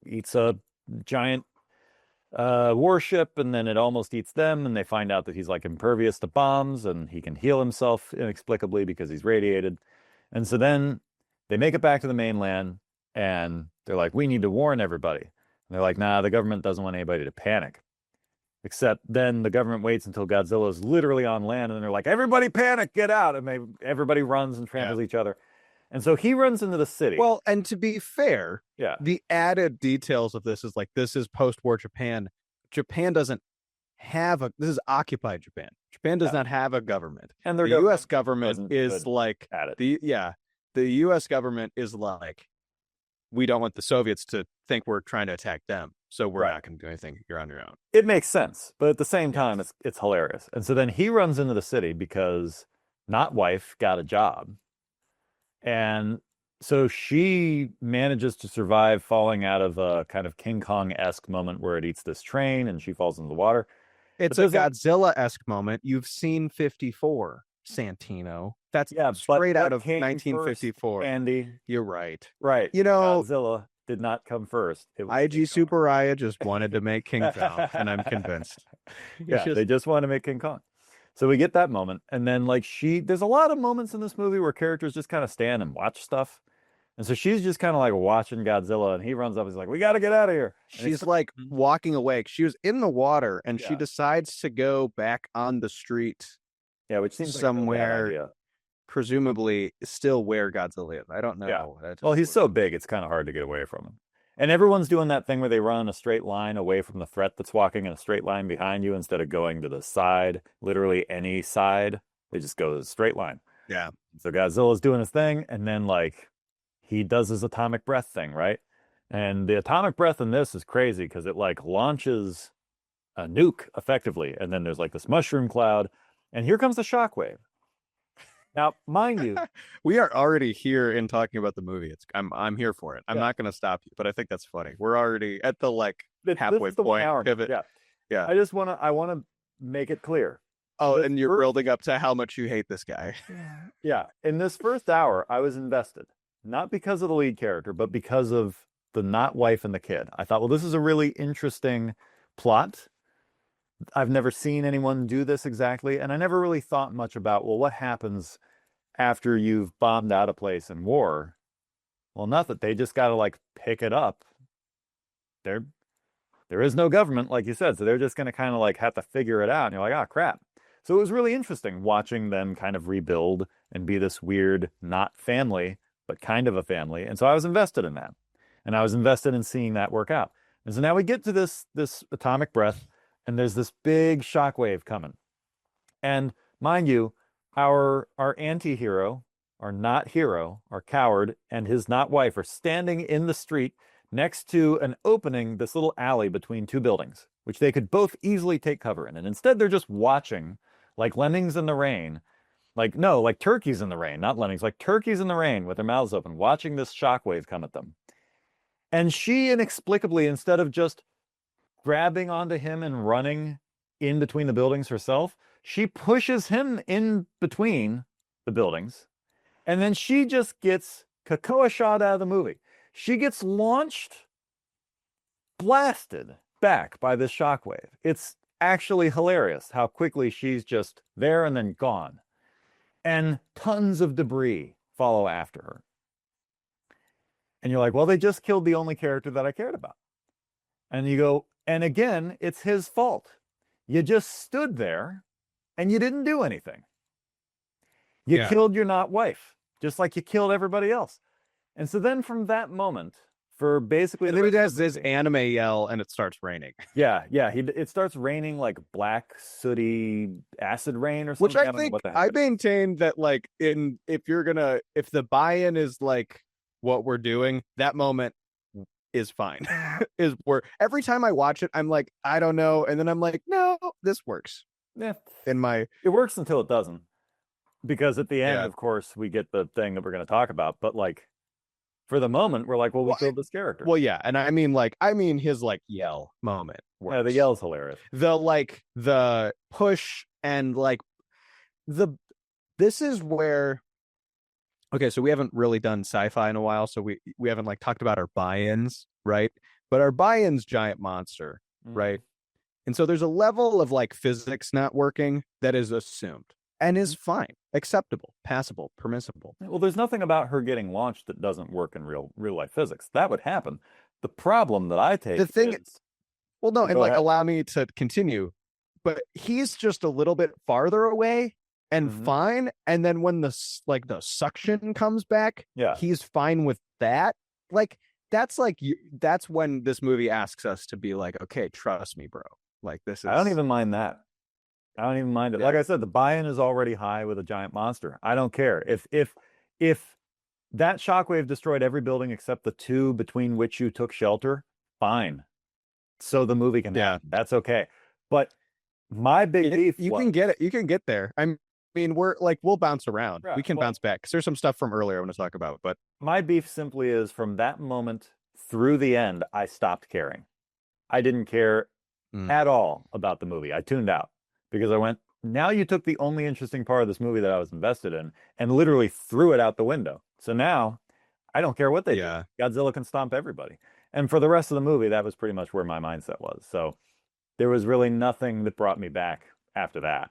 Speaker 2: eats a giant warship, and then it almost eats them, and they find out that he's impervious to bombs, and he can heal himself inexplicably because he's radiated. And so then they make it back to the mainland, and they're like, we need to warn everybody. And they're like, nah, the government doesn't want anybody to panic. Except then the government waits until Godzilla is literally on land, and then they're like, everybody panic, get out. And everybody runs and tramples each other. And so he runs into the city.
Speaker 1: Well, and to be fair, the added details of this is post-war Japan. Japan doesn't have this is occupied Japan. Japan does not have a government.
Speaker 2: And
Speaker 1: the US government is the US government is we don't want the Soviets to think we're trying to attack them. So we're not going to do anything. You're on your own.
Speaker 2: It makes sense. But at the same time, it's hilarious. And so then he runs into the city because not wife got a job. And so she manages to survive falling out of a kind of King Kong-esque moment where it eats this train and she falls into the water.
Speaker 1: It's a Godzilla-esque moment. You've seen 54, Santino. That's straight out of 1954.
Speaker 2: First, Andy.
Speaker 1: You're right.
Speaker 2: Right. Godzilla did not come first. It was
Speaker 1: IG Superia just wanted to make King Kong, and I'm convinced.
Speaker 2: They just want to make King Kong. So we get that moment, and then like there's a lot of moments in this movie where characters just kind of stand and watch stuff. And so she's just kind of like watching Godzilla, and he runs up. He's like, "We got to get out of here." And
Speaker 1: She's like walking away. She was in the water, and she
Speaker 2: Yeah.
Speaker 1: decides to go back on the street
Speaker 2: Yeah, which seems like a bad
Speaker 1: somewhere,
Speaker 2: idea.
Speaker 1: presumably still where Godzilla is. I don't know.
Speaker 2: Yeah. Well, he's so big, it's kind of hard to get away from him. And everyone's doing that thing where they run in a straight line away from the threat that's walking in a straight line behind you instead of going to the side, literally any side. They just go to the straight line.
Speaker 1: Yeah.
Speaker 2: So Godzilla's doing his thing, and then like he does his atomic breath thing, right? And the atomic breath in this is crazy because it like launches a nuke effectively, and then there's like this mushroom cloud, and here comes the shockwave. Now, mind you,
Speaker 1: we are already here in talking about the movie. I'm here for it. I'm not going to stop you, but I think that's funny. We're already at the like halfway point pivot.
Speaker 2: Yeah. I want to make it clear.
Speaker 1: Oh, and you're building up to how much you hate this guy.
Speaker 2: Yeah. In this first hour, I was invested, not because of the lead character, but because of the not wife and the kid. I thought, well, this is a really interesting plot. I've never seen anyone do this exactly, and I never really thought much about, well, what happens after you've bombed out a place in war? Well, nothing. They just got to like pick it up. There is no government, like you said, so they're just going to kind of like have to figure it out. And you're like, oh, crap. So it was really interesting watching them kind of rebuild and be this weird, not family, but kind of a family. And so I was invested in that. And I was invested in seeing that work out. And so now we get to this atomic breath, and there's this big shockwave coming. And mind you, our anti-hero, our not hero, our coward, and his not wife are standing in the street next to an opening, this little alley between two buildings, which they could both easily take cover in. And instead, they're just watching like lemmings in the rain. Like turkeys in the rain, not lemmings, like turkeys in the rain with their mouths open, watching this shockwave come at them. And she inexplicably, instead of just grabbing onto him and running in between the buildings herself, she pushes him in between the buildings. And then she just gets Kakoa shot out of the movie. She gets launched, blasted back by this shockwave. It's actually hilarious how quickly she's just there and then gone. And tons of debris follow after her. And you're like, well, they just killed the only character that I cared about. And you go, and again, it's his fault. You just stood there and you didn't do anything. You killed your not wife, just like you killed everybody else. And so then from that moment, for basically...
Speaker 1: And then he does this anime yell and it starts raining.
Speaker 2: Yeah. It starts raining like black, sooty acid rain or something.
Speaker 1: Which I think, I maintain that like if the buy-in is like what we're doing, that moment is fine. Every time I watch it, I'm like, I don't know. And then I'm like, no, this works.
Speaker 2: Yeah.
Speaker 1: It
Speaker 2: works until it doesn't. Because at the end, of course, we get the thing that we're going to talk about. But like, for the moment, we're like, well, we killed this character.
Speaker 1: Well, yeah. And I mean his like yell moment works.
Speaker 2: Yeah, the yell's hilarious.
Speaker 1: The push and like this is where, okay, so we haven't really done sci-fi in a while, so we haven't like talked about our buy-ins, right? But our buy-in's giant monster, right? And so there's a level of like physics not working that is assumed and is fine, acceptable, passable, permissible.
Speaker 2: Well, there's nothing about her getting launched that doesn't work in real life physics. That would happen. The problem that I take is...
Speaker 1: Well, no, and like allow me to continue, but he's just a little bit farther away and fine. And then when the suction comes back, he's fine with that. Like that's when this movie asks us to be like, okay, trust me, bro. Like this is...
Speaker 2: I don't even mind that. I don't even mind it. Like I said, the buy-in is already high with a giant monster. I don't care. If that shockwave destroyed every building except the two between which you took shelter, fine. So the movie can happen. That's okay. But my big beef...
Speaker 1: You can get it. You can get there. I mean, we'll bounce around. Right. We can bounce back. Because there's some stuff from earlier I want to talk about. But
Speaker 2: my beef simply is from that moment through the end, I stopped caring. I didn't care at all about the movie. I tuned out. Because I went, now you took the only interesting part of this movie that I was invested in and literally threw it out the window. So now I don't care what they do. Godzilla can stomp everybody. And for the rest of the movie, that was pretty much where my mindset was. So there was really nothing that brought me back after that.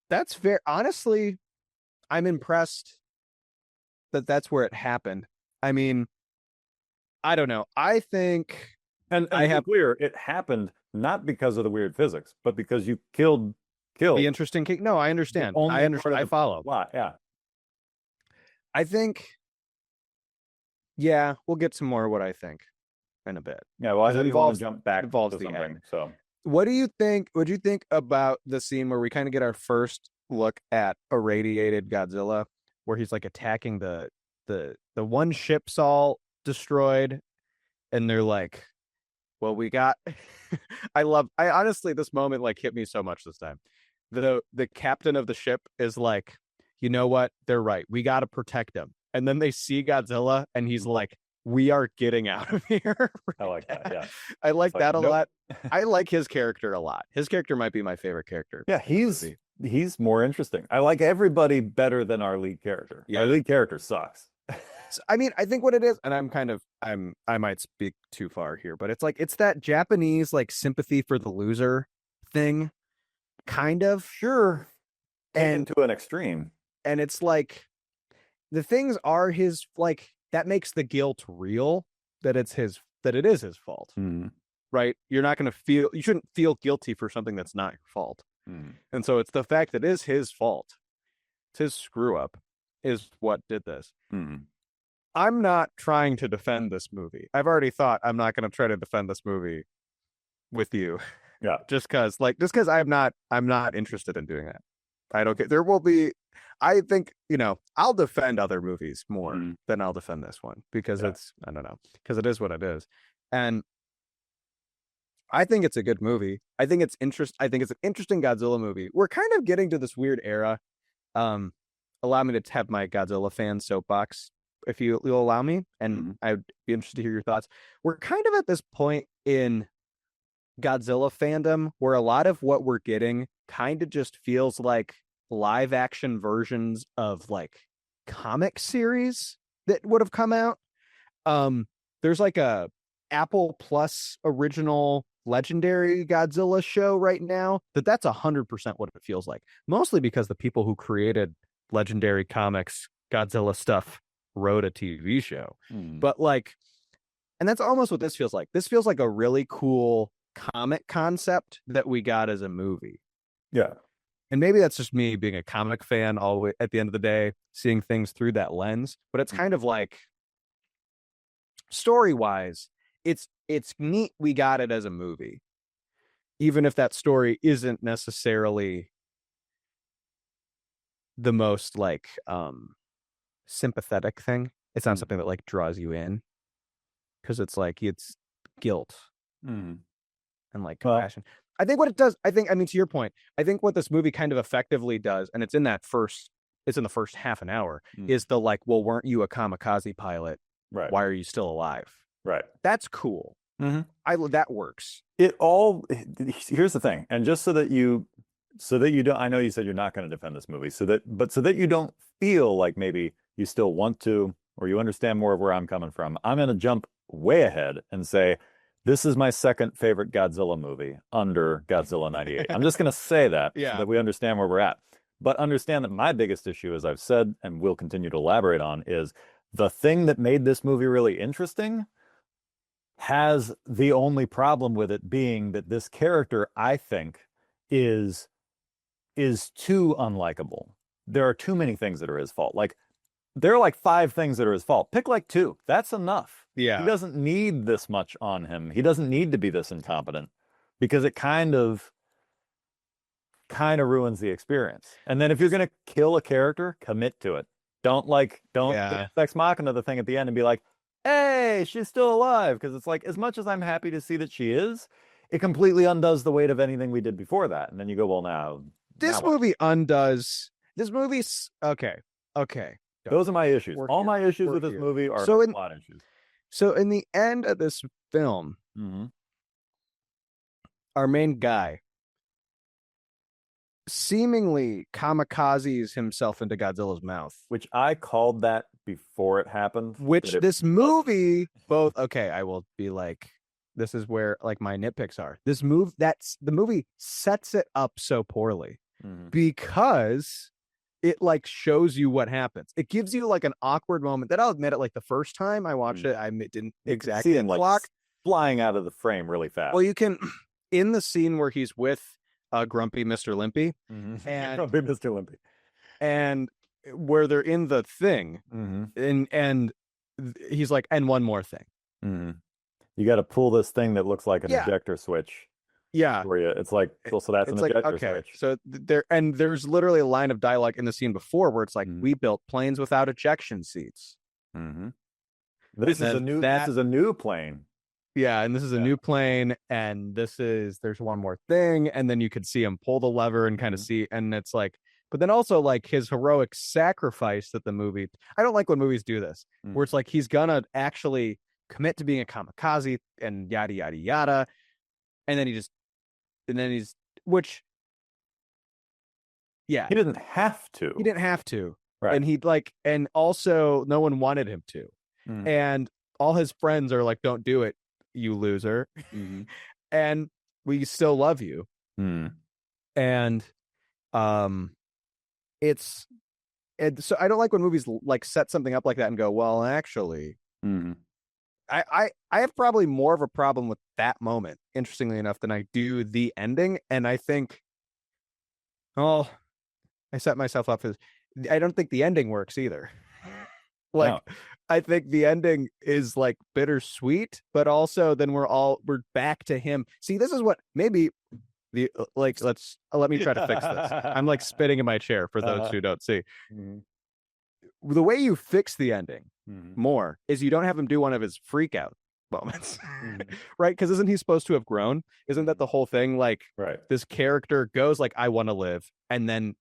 Speaker 1: That's fair. Honestly, I'm impressed that that's where it happened. I mean, I don't know. I think
Speaker 2: And
Speaker 1: I
Speaker 2: to be
Speaker 1: have
Speaker 2: clear, it happened not because of the weird physics, but because you killed
Speaker 1: the interesting case. No, I
Speaker 2: the
Speaker 1: understand. I
Speaker 2: only part
Speaker 1: understand.
Speaker 2: of
Speaker 1: I
Speaker 2: the
Speaker 1: follow.
Speaker 2: plot. Yeah.
Speaker 1: I think, yeah, we'll get some more of what I think in a bit.
Speaker 2: Yeah. Well, I know
Speaker 1: Because
Speaker 2: you want to jump
Speaker 1: it
Speaker 2: back
Speaker 1: involves
Speaker 2: to
Speaker 1: the
Speaker 2: something.
Speaker 1: end.
Speaker 2: So
Speaker 1: What do you think? What do you think about the scene where we kind of get our first look at irradiated Godzilla, where he's like attacking the one ship's all destroyed, and they're like, "Well, we got." I honestly, this moment like hit me so much this time. The captain of the ship is like, you know what? They're right. We got to protect him. And then they see Godzilla, and he's like, "We are getting out of here."
Speaker 2: I like that. Yeah.
Speaker 1: I like that a
Speaker 2: nope.
Speaker 1: lot. I like his character a lot. His character might be my favorite character.
Speaker 2: Yeah, he's more interesting. I like everybody better than our lead character.
Speaker 1: Yeah.
Speaker 2: Our lead character sucks.
Speaker 1: I mean, I think what it is, and I might speak too far here, but it's that Japanese like sympathy for the loser thing, kind of.
Speaker 2: Sure.
Speaker 1: And
Speaker 2: to an extreme.
Speaker 1: And it's like the things are his, like, that makes the guilt real, that it is his fault.
Speaker 2: Mm-hmm.
Speaker 1: Right? You shouldn't feel guilty for something that's not your fault.
Speaker 2: Mm-hmm.
Speaker 1: And so it's the fact that it is his fault. It's his screw up is what did this.
Speaker 2: Mm-hmm.
Speaker 1: I'm not trying to defend this movie. I've already thought I'm not going to try to defend this movie with you.
Speaker 2: Yeah.
Speaker 1: Just because I'm not interested in doing that. I don't get, there will be, I think, I'll defend other movies more than I'll defend this one because it's, I don't know, because it is what it is. And I think it's a good movie. I think it's an interesting Godzilla movie. We're kind of getting to this weird era. Allow me to have my Godzilla fan soapbox, if you'll allow me, and I'd be interested to hear your thoughts. We're kind of at this point in Godzilla fandom where a lot of what we're getting kind of just feels like live action versions of like comic series that would have come out. There's like a Apple Plus original legendary Godzilla show right now that's 100% what it feels like, mostly because the people who created legendary comics Godzilla stuff wrote a TV show. But like, and that's almost what this feels like. This feels like a really cool comic concept that we got as a movie.
Speaker 2: Yeah.
Speaker 1: And maybe that's just me being a comic fan always at the end of the day, seeing things through that lens. But it's kind of like, story-wise, it's neat we got it as a movie. Even if that story isn't necessarily the most like sympathetic thing. It's not something that like draws you in. Because it's like it's guilt. And like compassion. I think what it does, I mean, to your point, I think what this movie kind of effectively does, and it's in the first half an hour, is the like, well, weren't you a kamikaze pilot?
Speaker 2: Right.
Speaker 1: Why are you still alive?
Speaker 2: Right.
Speaker 1: That's cool. That works.
Speaker 2: Here's the thing, and just so that you don't, I know you said you're not going to defend this movie, so that you don't feel like maybe you still want to, or you understand more of where I'm coming from, I'm going to jump way ahead and say, this is my second favorite Godzilla movie under Godzilla 98. I'm just going to say that so that we understand where we're at. But understand that my biggest issue, as I've said and will continue to elaborate on, is the thing that made this movie really interesting has the only problem with it being that this character, I think, is too unlikable. There are too many things that are his fault. Like, there are like 5 things that are his fault. Pick like 2. That's enough.
Speaker 1: Yeah.
Speaker 2: He doesn't need this much on him. He doesn't need to be this incompetent because it kind of ruins the experience. And then if you're going to kill a character, commit to it. Don't Sex Machina the thing at the end and be like, hey, she's still alive. Because it's like, as much as I'm happy to see that she is, it completely undoes the weight of anything we did before that. And then you go, well, now.
Speaker 1: This movie's okay.
Speaker 2: Those are my issues. All my issues with this movie are plot issues.
Speaker 1: So in the end of this film, our main guy seemingly kamikazes himself into Godzilla's mouth.
Speaker 2: Which I called that before it happened.
Speaker 1: Which this movie I will be like, this is where like my nitpicks are. The movie sets it up so poorly. because it like shows you what happens. It gives you like an awkward moment that I'll admit it. Like the first time I watched it, I didn't exactly
Speaker 2: see him like flying out of the frame really fast.
Speaker 1: Well, you can in the scene where he's with grumpy Mr. Limpy
Speaker 2: and grumpy Mr. Limpy,
Speaker 1: and where they're in the thing, and he's like, and one more thing.
Speaker 2: You got to pull this thing that looks like an ejector switch.
Speaker 1: Yeah,
Speaker 2: for you. It's like, well, so that's an ejector switch.
Speaker 1: So there's literally a line of dialogue in the scene before where it's like, we built planes without ejection seats.
Speaker 2: This is a new plane.
Speaker 1: Yeah, and this is a new plane, and there's one more thing, and then you could see him pull the lever and kind of see, and it's like, but then also like his heroic sacrifice that the movie. I don't like when movies do this, where it's like he's gonna actually commit to being a kamikaze and yada yada yada, and then he's
Speaker 2: he didn't have to.
Speaker 1: He didn't have to,
Speaker 2: right?
Speaker 1: And and also no one wanted him to, and all his friends are like, "Don't do it, you loser," and we still love you. And so I don't like when movies like set something up like that and go, well, actually, I have probably more of a problem with that moment, interestingly enough, than I do the ending. And I think, I set myself up as, I don't think the ending works either. Like, no. I think the ending is like bittersweet, but also then we're back to him. See, this is what maybe let me try to fix this. I'm like spitting in my chair for those who don't see. The way you fix the ending more is you don't have him do one of his freak out moments, right? Because isn't he supposed to have grown? Isn't that the whole thing? Like, this character goes like, I want to live, and then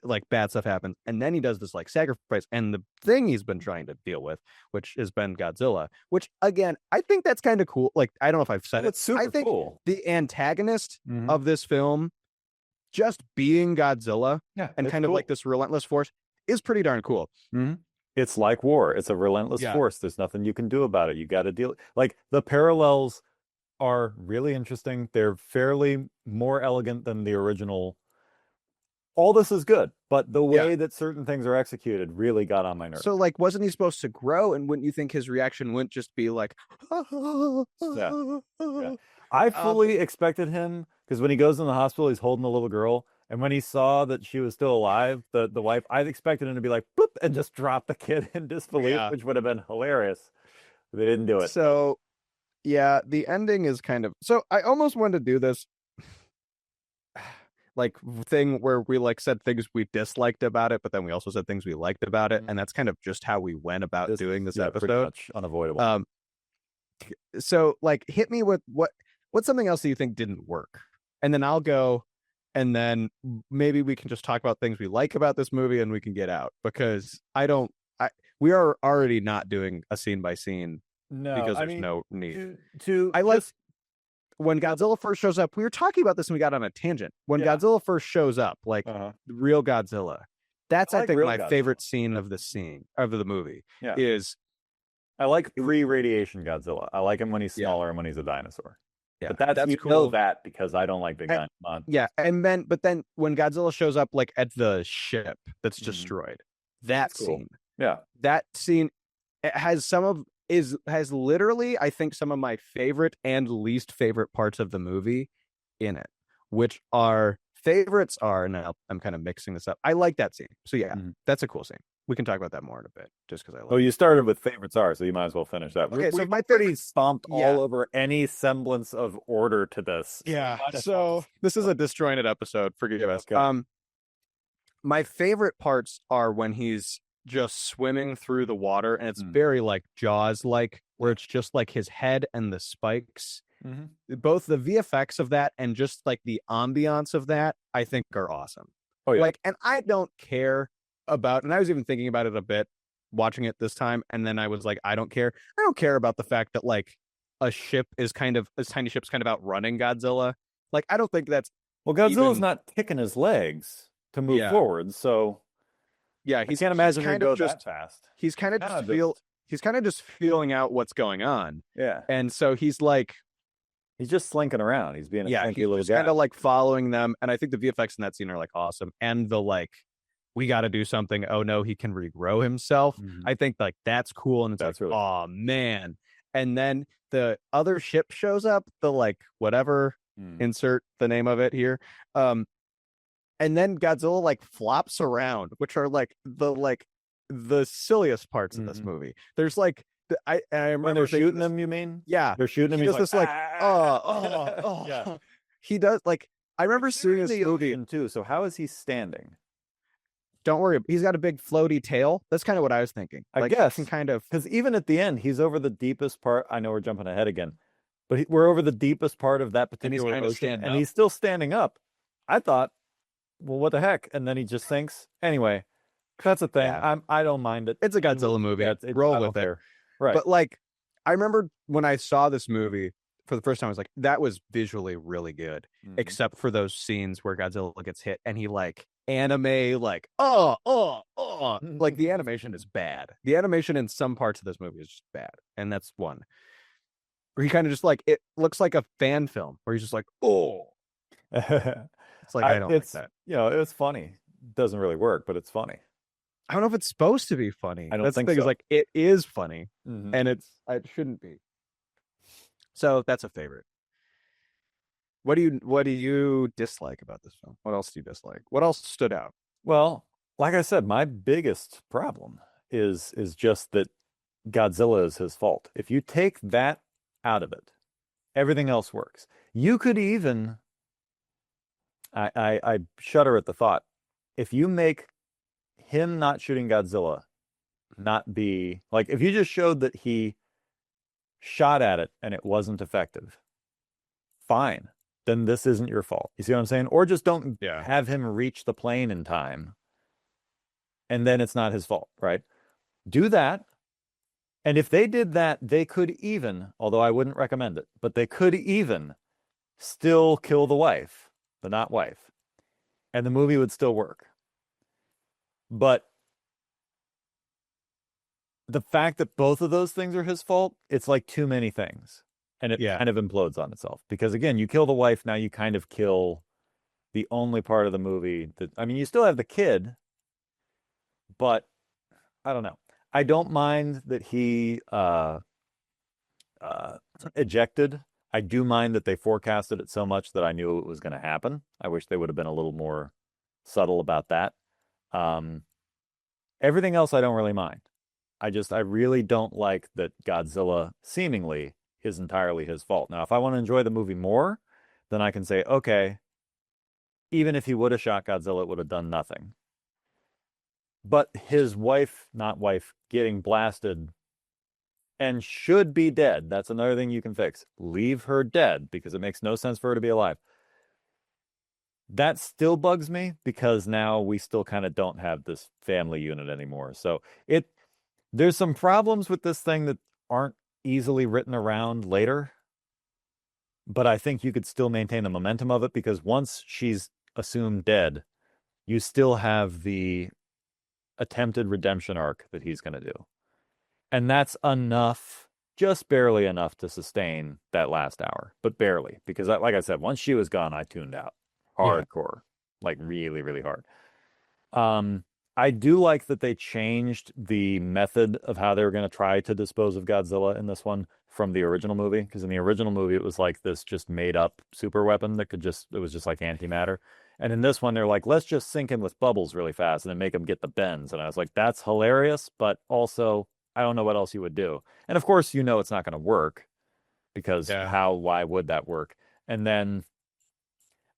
Speaker 1: like bad stuff happens, and then he does this like sacrifice, and the thing he's been trying to deal with, which has been Godzilla, which again I think that's kind of cool. Like, I don't know if I've said
Speaker 2: it's super
Speaker 1: I think
Speaker 2: cool.
Speaker 1: The antagonist of this film just being Godzilla and kind of like this relentless force is pretty darn cool.
Speaker 2: It's like war. It's a relentless force. There's nothing you can do about it. You got to deal. Like, the parallels are really interesting. They're fairly more elegant than the original. All this is good, but the way that certain things are executed really got on my nerves.
Speaker 1: So, like, wasn't he supposed to grow? And wouldn't you think his reaction wouldn't just be like,
Speaker 2: I fully expected him, because when he goes in the hospital, he's holding the little girl. And when he saw that she was still alive, the wife, I expected him to be like, boop, and just drop the kid in disbelief, which would have been hilarious. They didn't do it.
Speaker 1: So, the ending is kind of... So, I almost wanted to do this like thing where we like said things we disliked about it, but then we also said things we liked about it. And that's kind of just how we went about doing this episode. Pretty
Speaker 2: much unavoidable.
Speaker 1: So, like, hit me with what's something else that you think didn't work? And then I'll go... And then maybe we can just talk about things we like about this movie and we can get out, because we are already not doing a scene by scene because there's no need when Godzilla first shows up. We were talking about this and we got on a tangent. When Godzilla first shows up, like real Godzilla, that's I think my favorite scene of the movie is
Speaker 2: I like pre-radiation Godzilla. I like him when he's smaller and when he's a dinosaur.
Speaker 1: Yeah,
Speaker 2: but that's cool. Know that because I don't like big dinosaurs.
Speaker 1: Yeah, but then when Godzilla shows up, like at the ship that's destroyed, that scene, that scene has literally, I think, some of my favorite and least favorite parts of the movie in it, which are favorites are now. I'm kind of mixing this up. I like that scene, so that's a cool scene. We can talk about that more in a bit, just because I like
Speaker 2: you started with favorites are, so you might as well finish that.
Speaker 1: Okay, so
Speaker 2: my pretty stomped all over any semblance of order to this.
Speaker 1: Yeah, so this is a disjointed episode. Forgive us. Okay. My favorite parts are when he's just swimming through the water, and it's very like Jaws like, where it's just like his head and the spikes. Both the VFX of that and just like the ambiance of that, I think, are awesome.
Speaker 2: Oh yeah.
Speaker 1: Like, and I don't care about, and I was even thinking about it a bit watching it this time, and then I was like, I don't care about the fact that like this tiny ship's kind of outrunning Godzilla. Like, I don't think that's
Speaker 2: Godzilla's not kicking his legs to move forward, so
Speaker 1: I can't imagine he'd go that fast. He's kind of just feeling out what's going on.
Speaker 2: Yeah.
Speaker 1: And so he's like,
Speaker 2: He's just slinking around. He's being a slinky
Speaker 1: he's
Speaker 2: little
Speaker 1: just
Speaker 2: guy.
Speaker 1: kind of like following them, and I think the VFX in that scene are like awesome, and the like, we got to do something. Oh no, he can regrow himself. I think like that's cool, and it's
Speaker 2: That's
Speaker 1: like,
Speaker 2: really
Speaker 1: oh man. And then the other ship shows up, the like whatever, insert the name of it here. And then Godzilla like flops around, which are like the silliest parts of this movie. There's like I remember
Speaker 2: when they're shooting him, you mean?
Speaker 1: Yeah,
Speaker 2: they're shooting him.
Speaker 1: He
Speaker 2: He's
Speaker 1: does this like
Speaker 2: yeah.
Speaker 1: He does like I remember seeing this
Speaker 2: the
Speaker 1: movie
Speaker 2: ocean too. So how is he standing?
Speaker 1: Don't worry, he's got a big floaty tail. That's kind of what I was thinking.
Speaker 2: I
Speaker 1: like,
Speaker 2: guess
Speaker 1: kind of
Speaker 2: because even at the end, he's over the deepest part. I know we're jumping ahead again, but we're over the deepest part of that particular ocean, and he's still standing up. I thought, well, what the heck? And then he just sinks. Anyway, that's the thing.
Speaker 1: Yeah.
Speaker 2: I don't mind it.
Speaker 1: It's a Godzilla movie.
Speaker 2: Yeah,
Speaker 1: roll with it.
Speaker 2: Right.
Speaker 1: But like, I remember when I saw this movie for the first time, I was like, that was visually really good, except for those scenes where Godzilla gets hit and he like anime like like the animation is bad. The animation in some parts of this movie is just bad, and that's one where he kind of just like, it looks like a fan film where he's just like, oh. It's like I don't like that.
Speaker 2: You know, it's funny. It doesn't really work, but it's funny.
Speaker 1: I don't know if it's supposed to be funny.
Speaker 2: I don't
Speaker 1: that's
Speaker 2: think
Speaker 1: the thing
Speaker 2: so.
Speaker 1: is like, it is funny, and it shouldn't be. So that's a favorite. What do you dislike about this film? What else do you dislike? What else stood out?
Speaker 2: Well, like I said, my biggest problem is just that Godzilla is his fault. If you take that out of it, everything else works. You could even I shudder at the thought. If you make him not shooting Godzilla not be like, if you just showed that he shot at it and it wasn't effective, fine. Then this isn't your fault. You see what I'm saying? Or just don't have him reach the plane in time, and then it's not his fault, right? Do that. And if they did that, they could even, although I wouldn't recommend it, but they could even still kill the wife, the not wife, and the movie would still work. But the fact that both of those things are his fault, it's like too many things. And it kind of implodes on itself. Because again, you kill the wife, now you kind of kill the only part of the movie that, I mean, you still have the kid, but I don't know. I don't mind that he ejected. I do mind that they forecasted it so much that I knew it was going to happen. I wish they would have been a little more subtle about that. Everything else I don't really mind. I really don't like that Godzilla seemingly is entirely his fault. Now, if I want to enjoy the movie more, then I can say, okay, even if he would have shot Godzilla, it would have done nothing. But his wife, not wife, getting blasted and should be dead. That's another thing you can fix. Leave her dead because it makes no sense for her to be alive. That still bugs me because now we still kind of don't have this family unit anymore. So there's some problems with this thing that aren't easily written around later, but I think you could still maintain the momentum of it because once she's assumed dead, you still have the attempted redemption arc that he's going to do. And that's enough, just barely enough to sustain that last hour, but barely, because like I said, once she was gone, I tuned out hardcore, like really, really hard. I do like that they changed the method of how they were going to try to dispose of Godzilla in this one from the original movie. Because in the original movie, it was like this just made up super weapon that it was just like antimatter. And in this one, they're like, let's just sink him with bubbles really fast and then make him get the bends. And I was like, that's hilarious. But also, I don't know what else you would do. And of course, you know, it's not going to work because why would that work? And then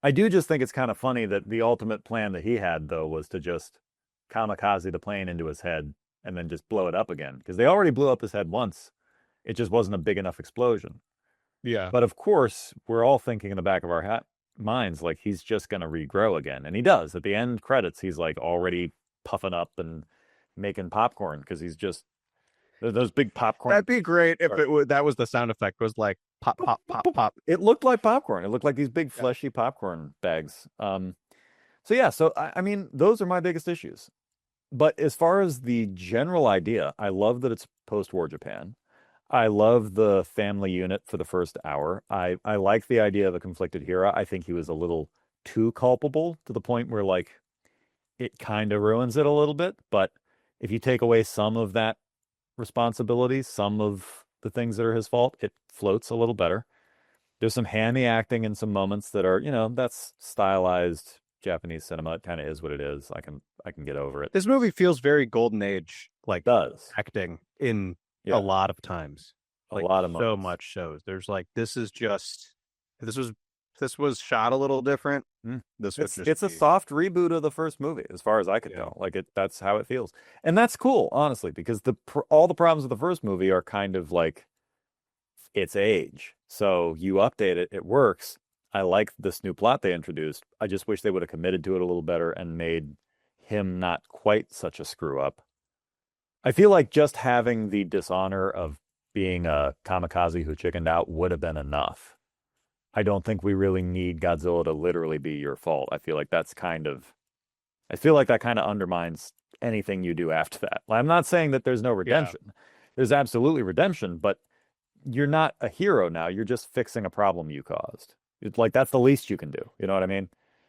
Speaker 2: I do just think it's kind of funny that the ultimate plan that he had, though, was to just kamikaze the plane into his head and then just blow it up again, because they already blew up his head once. It just wasn't a big enough explosion. But of course, we're all thinking in the back of our minds, like, he's just going to regrow again. And he does. At the end credits, he's like already puffing up and making popcorn because he's just those big popcorn.
Speaker 1: That'd be great if that was the sound effect, was like pop, pop, pop, pop.
Speaker 2: It looked like popcorn. It looked like these big fleshy popcorn bags. So I mean, those are my biggest issues. But as far as the general idea, I love that it's post-war Japan. I love the family unit for the first hour. I like the idea of a conflicted hero. I think he was a little too culpable to the point where like it kind of ruins it a little bit. But if you take away some of that responsibility, some of the things that are his fault, it floats a little better. There's some hammy acting in some moments that are, that's stylized Japanese cinema. It kind of is what it is. I can get over it.
Speaker 1: This movie feels very golden age, like
Speaker 2: Does
Speaker 1: acting in a lot of times.
Speaker 2: A lot of
Speaker 1: so
Speaker 2: moments.
Speaker 1: much shows. There's like this was shot a little different.
Speaker 2: It's a soft reboot of the first movie, as far as I could tell. Like that's how it feels, and that's cool, honestly, because all the problems of the first movie are kind of like its age. So you update it, it works. I like this new plot they introduced. I just wish they would have committed to it a little better and made him not quite such a screw up. I feel like just having the dishonor of being a kamikaze who chickened out would have been enough. I don't think we really need Godzilla to literally be your fault. I feel like that kind of undermines anything you do after that. I'm not saying that there's no redemption. Yeah. There's absolutely redemption, but you're not a hero now. You're just fixing a problem you caused. It's like that's the least you can do. You know what I mean?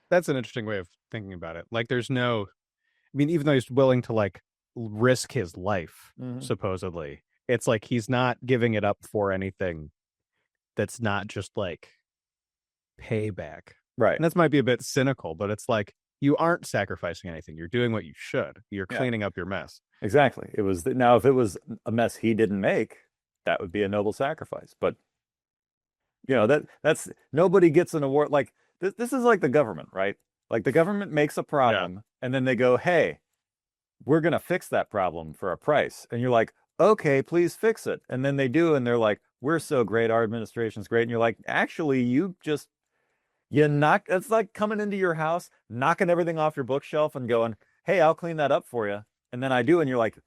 Speaker 1: That's an interesting way of thinking about it. Like there's no, I mean, even though he's willing to like risk his life, supposedly, it's like he's not giving it up for anything that's not just like payback.
Speaker 2: Right.
Speaker 1: And this might be a bit cynical, but it's like you aren't sacrificing anything. You're doing what you should. You're cleaning up your mess.
Speaker 2: Exactly. Now if it was a mess he didn't make, that would be a noble sacrifice. But that's nobody gets an award. Like this is like the government, right? Like the government makes a problem and then they go, "Hey, we're going to fix that problem for a price." And you're like, "Okay, please fix it." And then they do and they're like, "We're so great, our administration's great." And you're like, "Actually, it's like coming into your house, knocking everything off your bookshelf and going, 'Hey, I'll clean that up for you.' And then I do and you're like,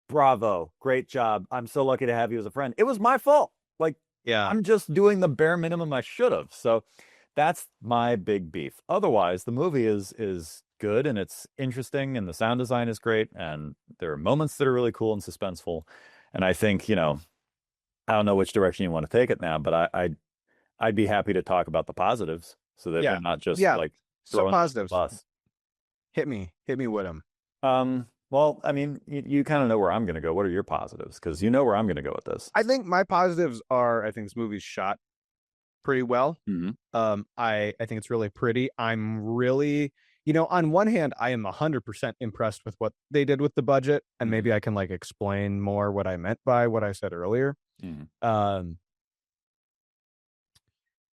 Speaker 2: 'Bravo, great job. I'm so lucky to have you as a friend. It was my fault.'" Like, I'm just doing the bare minimum I should have. So that's my big beef. Otherwise, the movie is good and it's interesting and the sound design is great and there are moments that are really cool and suspenseful. And I think, I don't know which direction you want to take it now, but I'd be happy to talk about the positives so that they're not just like throwing
Speaker 1: positives.
Speaker 2: Bus.
Speaker 1: Hit me with them.
Speaker 2: Well, I mean, you kind of know where I'm going to go. What are your positives? Because you know where I'm going to go with this.
Speaker 1: I think my positives are, I think this movie's shot pretty well. I think it's really pretty. I'm really, on one hand, I am 100% impressed with what they did with the budget. And maybe I can like explain more what I meant by what I said earlier.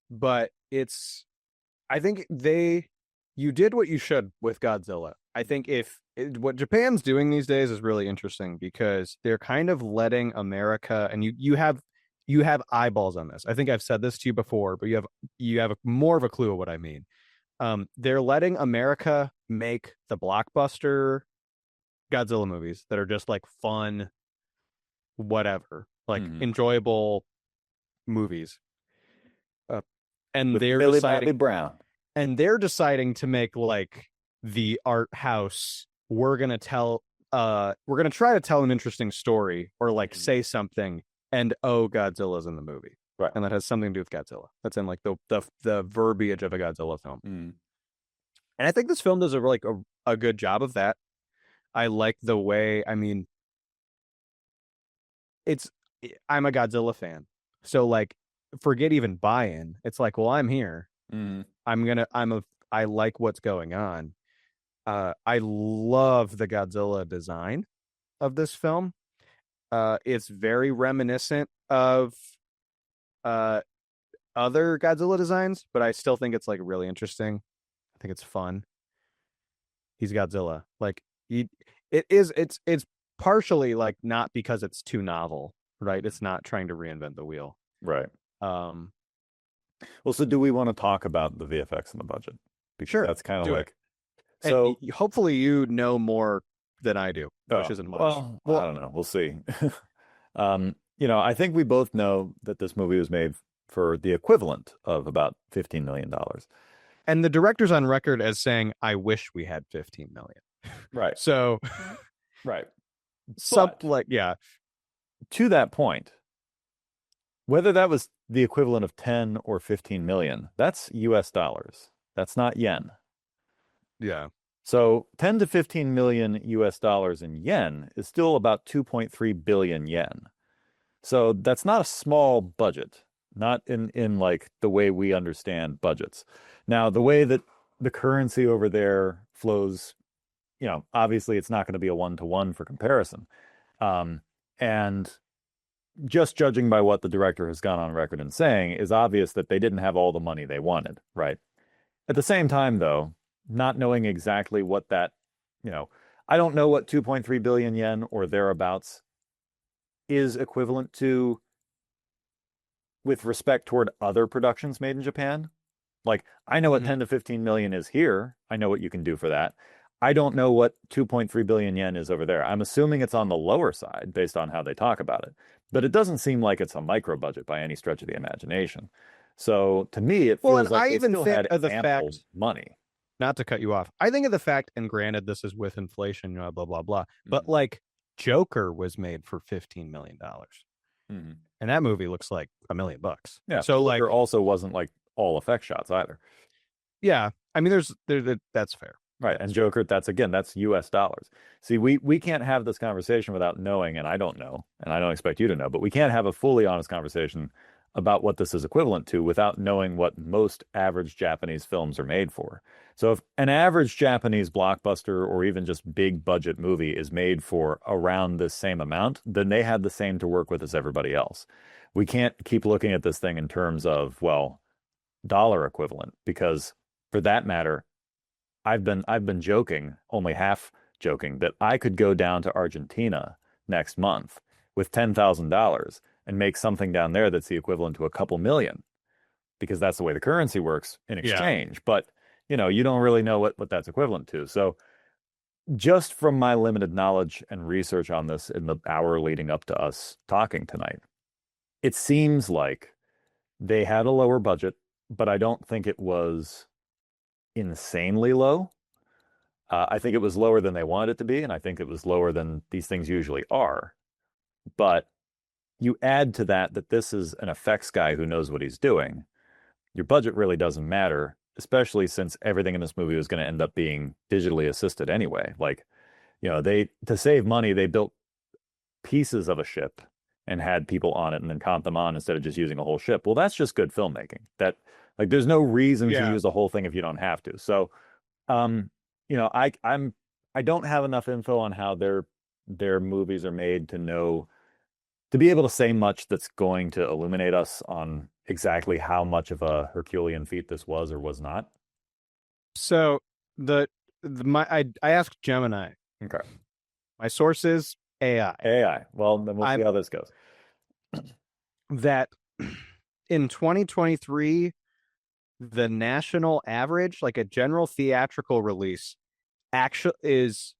Speaker 1: But I think you did what you should with Godzilla. I think what Japan's doing these days is really interesting because they're kind of letting America, and you have eyeballs on this. I think I've said this to you before, but you have more of a clue of what I mean. They're letting America make the blockbuster Godzilla movies that are just like fun, whatever, like enjoyable movies. And
Speaker 2: with
Speaker 1: they're
Speaker 2: Billy
Speaker 1: deciding
Speaker 2: Bobby Brown.
Speaker 1: And they're deciding to make like the art house. We're gonna try to tell an interesting story or like say something. And Godzilla's in the movie,
Speaker 2: right?
Speaker 1: And that has something to do with Godzilla. That's in like the verbiage of a Godzilla film. And I think this film does a good job of that. I like the way. I mean, I'm a Godzilla fan, so like forget even buy-in. It's like, well, I'm here. I like what's going on. I love the Godzilla design of this film. It's very reminiscent of other Godzilla designs, but I still think it's like really interesting. I think it's fun. He's Godzilla. Like it's partially like not because it's too novel, right? It's not trying to reinvent the wheel.
Speaker 2: Right. Well, so do we want to talk about the VFX and the budget? Because
Speaker 1: sure.
Speaker 2: That's kind of like
Speaker 1: so hopefully you know more than I do, which isn't much.
Speaker 2: Well, I don't know. We'll see. I think we both know that this movie was made for the equivalent of about $15 million.
Speaker 1: And the director's on record as saying, "I wish we had 15 million."
Speaker 2: Right.
Speaker 1: So,
Speaker 2: right.
Speaker 1: Something like, yeah.
Speaker 2: To that point, Whether that was the equivalent of 10 or 15 million, that's US dollars. That's not yen.
Speaker 1: Yeah.
Speaker 2: So 10 to 15 million US dollars in yen is still about 2.3 billion yen. So that's not a small budget, not in like the way we understand budgets. Now, the way that the currency over there flows, obviously it's not going to be a one-to-one for comparison. And just judging by what the director has gone on record and saying is obvious that they didn't have all the money they wanted, right? At the same time, though, not knowing exactly what that, I don't know what 2.3 billion yen or thereabouts is equivalent to with respect toward other productions made in Japan. Like, I know what 10 to 15 million is here. I know what you can do for that. I don't know what 2.3 billion yen is over there. I'm assuming it's on the lower side based on how they talk about it. But it doesn't seem like it's a micro budget by any stretch of the imagination. So to me, it feels like they still had ample money.
Speaker 1: Not to cut you off, I think of the fact, and granted, this is with inflation, blah, blah, blah, but like Joker was made for $15 million. And that movie looks like $1 million.
Speaker 2: Yeah.
Speaker 1: So like,
Speaker 2: Joker also wasn't like all effect shots either.
Speaker 1: Yeah. I mean, that's fair.
Speaker 2: Right. And Joker, that's US dollars. See, we can't have this conversation without knowing, and I don't know, and I don't expect you to know, but we can't have a fully honest conversation about what this is equivalent to without knowing what most average Japanese films are made for. So if an average Japanese blockbuster or even just big budget movie is made for around this same amount, then they had the same to work with as everybody else. We can't keep looking at this thing in terms of, well, dollar equivalent, because for that matter, I've been joking, only half joking, that I could go down to Argentina next month with $10,000 and make something down there that's the equivalent to a couple million, because that's the way the currency works in exchange. Yeah. But, you don't really know what that's equivalent to. So just from my limited knowledge and research on this in the hour leading up to us talking tonight, it seems like they had a lower budget, but I don't think it was insanely low. I think it was lower than they wanted it to be, and I think it was lower than these things usually are. But you add to that this is an effects guy who knows what he's doing. Your budget really doesn't matter, especially since everything in this movie was going to end up being digitally assisted anyway. Like, to save money, they built pieces of a ship and had people on it and then count them on instead of just using a whole ship. Well, that's just good filmmaking. That, like, there's no reason to use the whole thing if you don't have to. So, I don't have enough info on how their movies are made to be able to say much that's going to illuminate us on exactly how much of a Herculean feat this was or was not.
Speaker 1: So I asked Gemini.
Speaker 2: Okay.
Speaker 1: My source is AI.
Speaker 2: Well, then we'll see how this goes.
Speaker 1: That in 2023, the national average, like a general theatrical release, actually is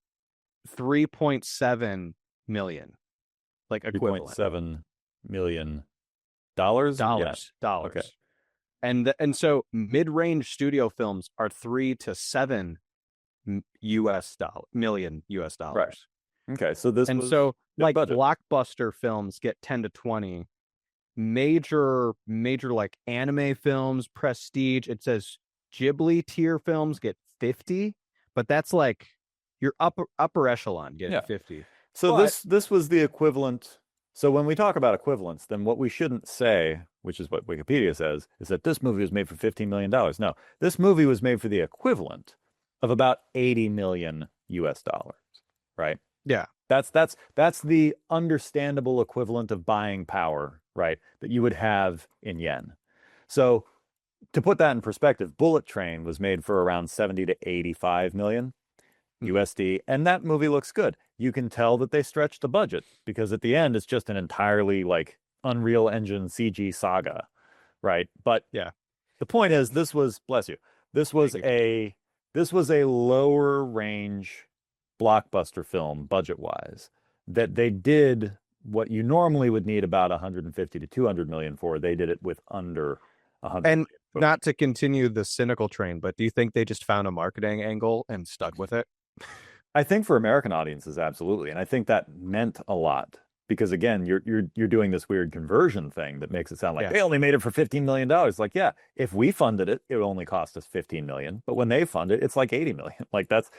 Speaker 1: 3.7 million. Like equivalent.
Speaker 2: $3.7 million. Dollars.
Speaker 1: Okay. And so mid-range studio films are 3 to 7 million US dollars.
Speaker 2: Right. Okay, so
Speaker 1: like
Speaker 2: budget.
Speaker 1: Blockbuster films get 10 to 20. Major like anime films, prestige, it says Ghibli tier films get 50, but that's like your upper echelon getting 50.
Speaker 2: So this was the equivalent. So when we talk about equivalence, then what we shouldn't say, which is what Wikipedia says, is that this movie was made for $15 million. No, this movie was made for the equivalent of about 80 million US dollars, right?
Speaker 1: Yeah.
Speaker 2: That's the understandable equivalent of buying power, right? That you would have in yen. So to put that in perspective, Bullet Train was made for around 70 to 85 million USD, and that movie looks good. You can tell that they stretched the budget because at the end it's just an entirely like Unreal Engine CG saga, right? But
Speaker 1: yeah,
Speaker 2: the point is this was a lower range blockbuster film budget-wise that they did what you normally would need about 150 to 200 million for. They did it with under 100
Speaker 1: and million. Not to continue the cynical train, but do you think they just found a marketing angle and stuck with it?
Speaker 2: I think for American audiences, absolutely. And I think that meant a lot because again, you're doing this weird conversion thing that makes it sound like
Speaker 1: Yeah.
Speaker 2: they only made it for $15 million. Like, yeah, if we funded it, it would only cost us 15 million. But when they fund it, it's like 80 million. Like that's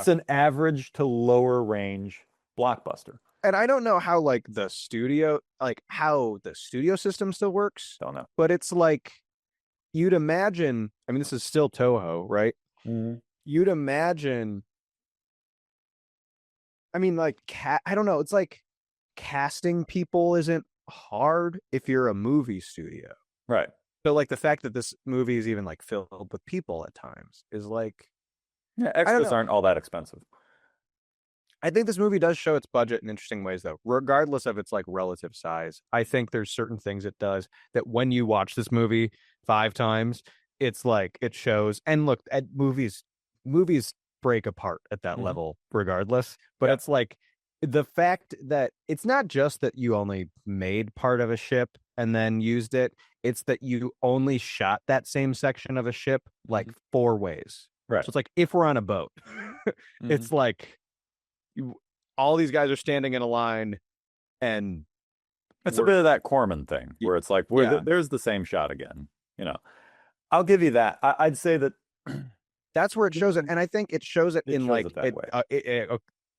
Speaker 2: an average to lower range blockbuster.
Speaker 1: And I don't know how like how the studio system still works.
Speaker 2: Don't know.
Speaker 1: But it's like you'd imagine, I mean, this is still Toho, right?
Speaker 2: Mm-hmm.
Speaker 1: You'd imagine, I mean, like I don't know, it's like casting people isn't hard if you're a movie studio.
Speaker 2: Right.
Speaker 1: So like the fact that this movie is even like filled with people at times is like,
Speaker 2: yeah, extras aren't all that expensive.
Speaker 1: I think this movie does show its budget in interesting ways, though, regardless of its like relative size. I think there's certain things it does that when you watch this movie 5 times, it's like it shows. And look, at movies break apart at that level regardless. But it's like the fact that it's not just that you only made part of a ship and then used it. It's that you only shot that same section of a ship like 4 ways.
Speaker 2: Right.
Speaker 1: So it's like if we're on a boat, it's like all these guys are standing in a line, and
Speaker 2: it's a bit of that Corman thing where it's like there's the same shot again. You know, I'll give you that. I'd say that
Speaker 1: that's where it shows it, and I think it shows it in like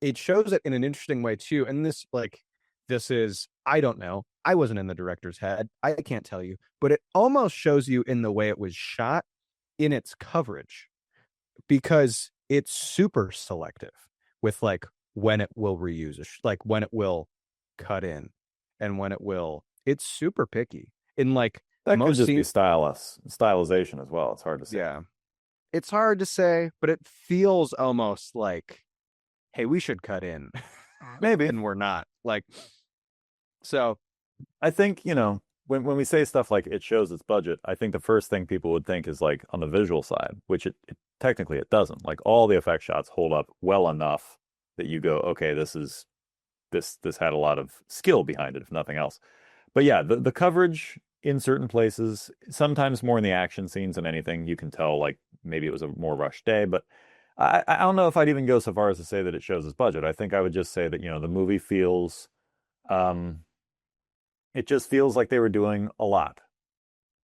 Speaker 1: it shows it in an interesting way too. And this is, I don't know, I wasn't in the director's head, I can't tell you, but it almost shows you in the way it was shot in its coverage, because it's super selective with like when it will reuse like when it will cut in and when it's super picky in like
Speaker 2: that could just be stylization as well. It's hard to say.
Speaker 1: Yeah, it's hard to say, but it feels almost like, hey, we should cut in
Speaker 2: maybe,
Speaker 1: and we're not, like, so
Speaker 2: I think, you know, when we say stuff like it shows its budget, I think the first thing people would think is like on the visual side, which it technically it doesn't. Like all the effect shots hold up well enough that you go, okay, this had a lot of skill behind it, if nothing else. But yeah, the coverage in certain places, sometimes more in the action scenes than anything, you can tell like maybe it was a more rushed day. But I don't know if I'd even go so far as to say that it shows its budget. I think I would just say that, you know, the movie feels, it just feels like they were doing a lot.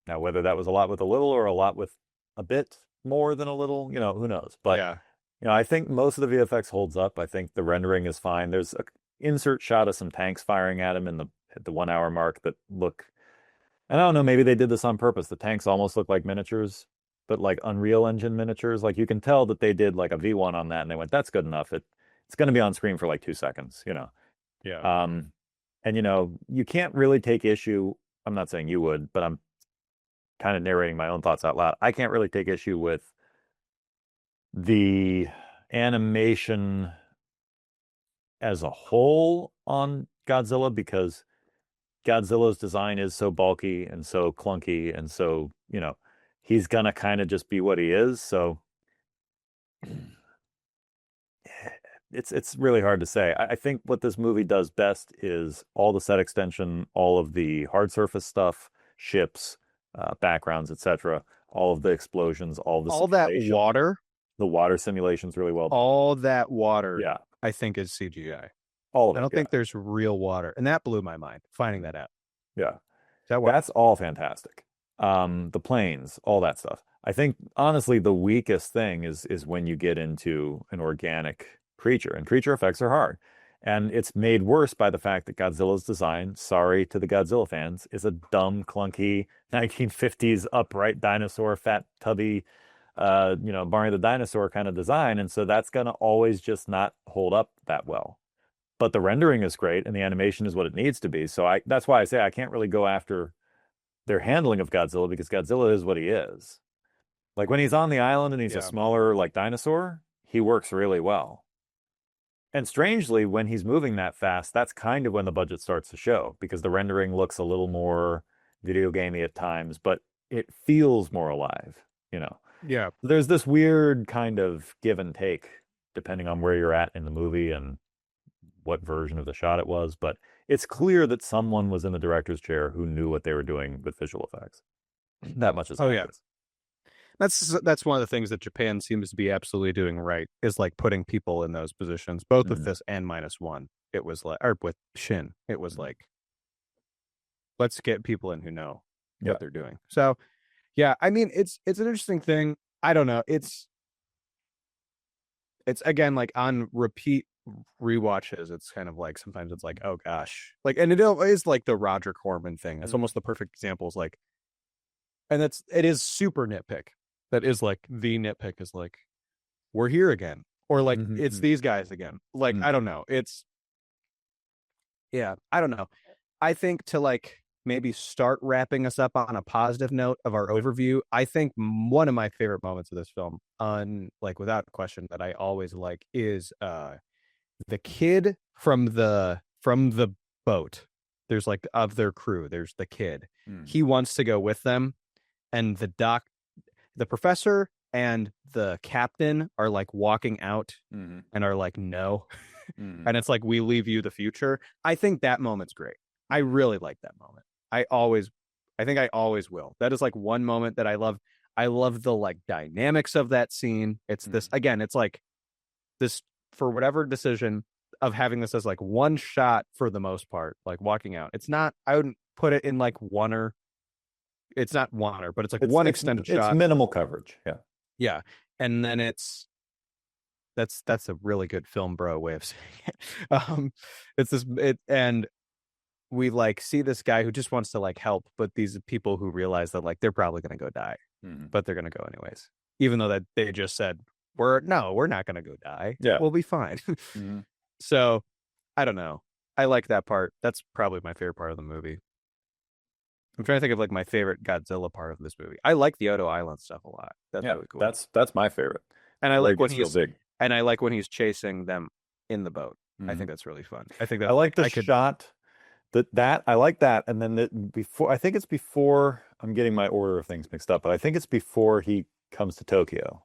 Speaker 2: Now, whether that was a lot with a little or a lot with a bit more than a little, you know, who knows? But
Speaker 1: yeah,
Speaker 2: you know, I think most of the VFX holds up. I think the rendering is fine. There's an insert shot of some tanks firing at him at the 1 hour mark that look, and I don't know, maybe they did this on purpose. The tanks almost look like miniatures, but like Unreal Engine miniatures. Like you can tell that they did like a V1 on that and they went, that's good enough. It's going to be on screen for like 2 seconds, you know?
Speaker 1: Yeah.
Speaker 2: And you know, you can't really take issue. I'm not saying you would, but I'm kind of narrating my own thoughts out loud. I can't really take issue with the animation as a whole on Godzilla, because Godzilla's design is so bulky and so clunky and so, you know, he's gonna kind of just be what he is. So it's really hard to say. I think what this movie does best is all the set extension, all of the hard surface stuff, ships, backgrounds, etc., all of the explosions, all that
Speaker 1: water.
Speaker 2: The water simulation's really well done.
Speaker 1: All that water,
Speaker 2: yeah,
Speaker 1: I think is CGI.
Speaker 2: All of it.
Speaker 1: I don't think there's real water, and that blew my mind finding that out.
Speaker 2: Yeah, that's all fantastic. The planes, all that stuff. I think honestly, the weakest thing is when you get into an organic creature, and creature effects are hard, and it's made worse by the fact that Godzilla's design, sorry to the Godzilla fans, is a dumb, clunky 1950s upright dinosaur, fat, tubby, you know, Barney the dinosaur kind of design, and so that's gonna always just not hold up that well. But the rendering is great, and the animation is what it needs to be. So that's why I say I can't really go after their handling of Godzilla, because Godzilla is what he is. Like when he's on the island and he's a smaller like dinosaur, he works really well. And strangely, when he's moving that fast, that's kind of when the budget starts to show, because the rendering looks a little more video gamey at times, but it feels more alive, you know.
Speaker 1: Yeah.
Speaker 2: There's this weird kind of give and take depending on where you're at in the movie and what version of the shot it was, but it's clear that someone was in the director's chair who knew what they were doing with visual effects. That much is obvious.
Speaker 1: That's one of the things that Japan seems to be absolutely doing right is like putting people in those positions, both with this and minus one. It was like, or with Shin, it was like, let's get people in who know what they're doing. So, yeah, I mean, it's an interesting thing. I don't know. It's again like on repeat rewatches. It's kind of like sometimes it's like, oh gosh, like, and it is like the Roger Corman thing. It's almost the perfect example. Is like, and it is super nitpick. That is like the nitpick is like, we're here again, or like it's these guys again. Like I don't know. I don't know. I think to like maybe start wrapping us up on a positive note of our overview, I think one of my favorite moments of this film, like without question, that I always like is the kid from the boat. There's like of their crew, there's the kid. He wants to go with them, and the professor and the captain are like walking out and are like, no. And it's like, we leave you the future. I think that moment's great. I really like that moment. I think I always will. That is like one moment that I love. I love the like dynamics of that scene. It's this again, it's like this, for whatever decision of having this as like one shot for the most part, like walking out. It's not, I wouldn't put it in like it's not one, but it's like one extended shot.
Speaker 2: It's minimal coverage. Yeah.
Speaker 1: Yeah. And then that's a really good film bro way of saying it. And we like see this guy who just wants to like help, but these people who realize that like they're probably going to go die, but they're going to go anyways, even though that they just said, we're not going to go die. Yeah, we'll be fine. So I don't know. I like that part. That's probably my favorite part of the movie. I'm trying to think of like my favorite Godzilla part of this movie. I like the Odo Island stuff a lot. That's really cool.
Speaker 2: That's my favorite.
Speaker 1: And I like when he's chasing them in the boat. I think that's really fun. I
Speaker 2: like the shot. That I like that. And then I think it's before, I'm getting my order of things mixed up, but I think it's before he comes to Tokyo.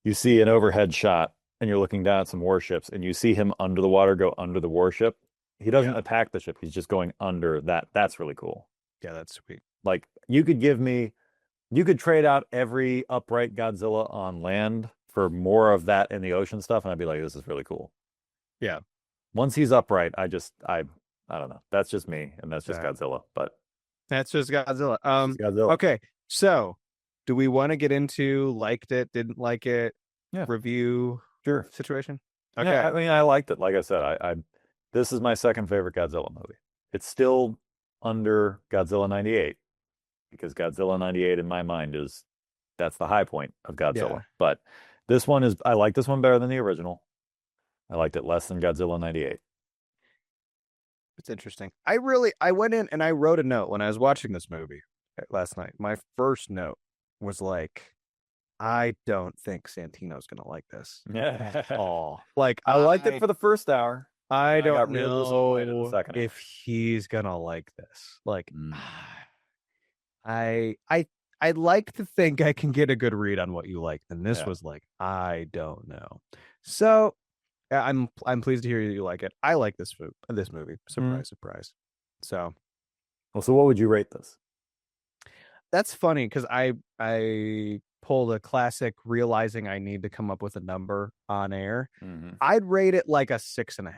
Speaker 2: You see an overhead shot and you're looking down at some warships and you see him under the water go under the warship. He doesn't attack the ship. He's just going under that. That's really cool.
Speaker 1: Yeah, that's sweet.
Speaker 2: Like you could trade out every upright Godzilla on land for more of that in the ocean stuff. And I'd be like, this is really cool.
Speaker 1: Yeah.
Speaker 2: Once he's upright, I don't know. That's just me, and that's just Godzilla. But
Speaker 1: that's just Godzilla. Okay. So, do we want to get into liked it, didn't like it, review situation? Okay.
Speaker 2: Yeah, I mean, I liked it. Like I said, this is my second favorite Godzilla movie. It's still under Godzilla 98 because Godzilla 98 in my mind that's the high point of Godzilla. Yeah. But I like this one better than the original. I liked it less than Godzilla 98.
Speaker 1: It's interesting. I went in and I wrote a note when I was watching this movie last night. My first note was like, I don't think Santino's going to like this.
Speaker 2: Yeah.
Speaker 1: Oh, like
Speaker 2: I liked it for the first hour.
Speaker 1: I don't know if he's going to like this. Like, I'd like to think I can get a good read on what you like. And this was like, I don't know. So I'm pleased to hear you like it. I like this movie. Surprise, surprise. So,
Speaker 2: so what would you rate this?
Speaker 1: That's funny because I pulled a classic realizing I need to come up with a number on air. I'd rate it like a 6.5.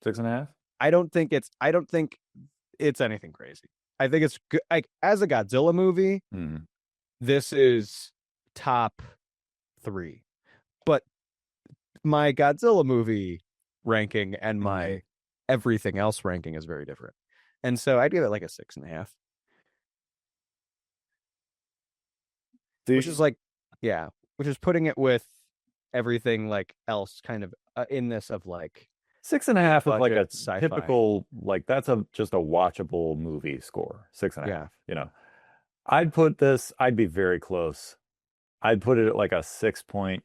Speaker 2: 6.5?
Speaker 1: I don't think it's anything crazy. I think it's good. Like as a Godzilla movie, this is top 3. But my Godzilla movie ranking and my everything else ranking is very different. And so I'd give it like a 6.5. Which is like, which is putting it with everything like else kind of in this of like
Speaker 2: 6.5 is like a sci-fi. Typical, like that's just a watchable movie score. 6.5. Yeah. You know, I'd be very close. I'd put it at like a 6 point.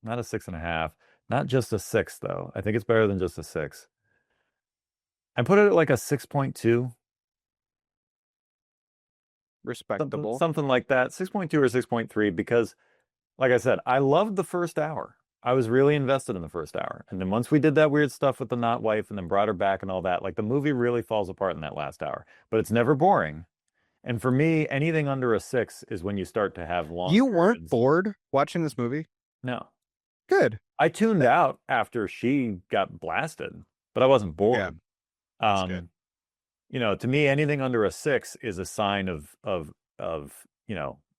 Speaker 2: Not a 6.5, not just a 6 though. I think it's better than just a 6. I put it at like a 6.2.
Speaker 1: Respectable.
Speaker 2: Something like that. 6.2 or 6.3 because like I said, I loved the first hour. I was really invested in the first hour. And then once we did that weird stuff with the not wife and then brought her back and all that, like the movie really falls apart in that last hour. But it's never boring. And for me, anything under a 6 is when you start to have long.
Speaker 1: You weren't bored watching this movie?
Speaker 2: No.
Speaker 1: Good.
Speaker 2: I tuned out after she got blasted, but I wasn't bored.
Speaker 1: Yeah, that's good.
Speaker 2: To me, anything under a 6 is a sign of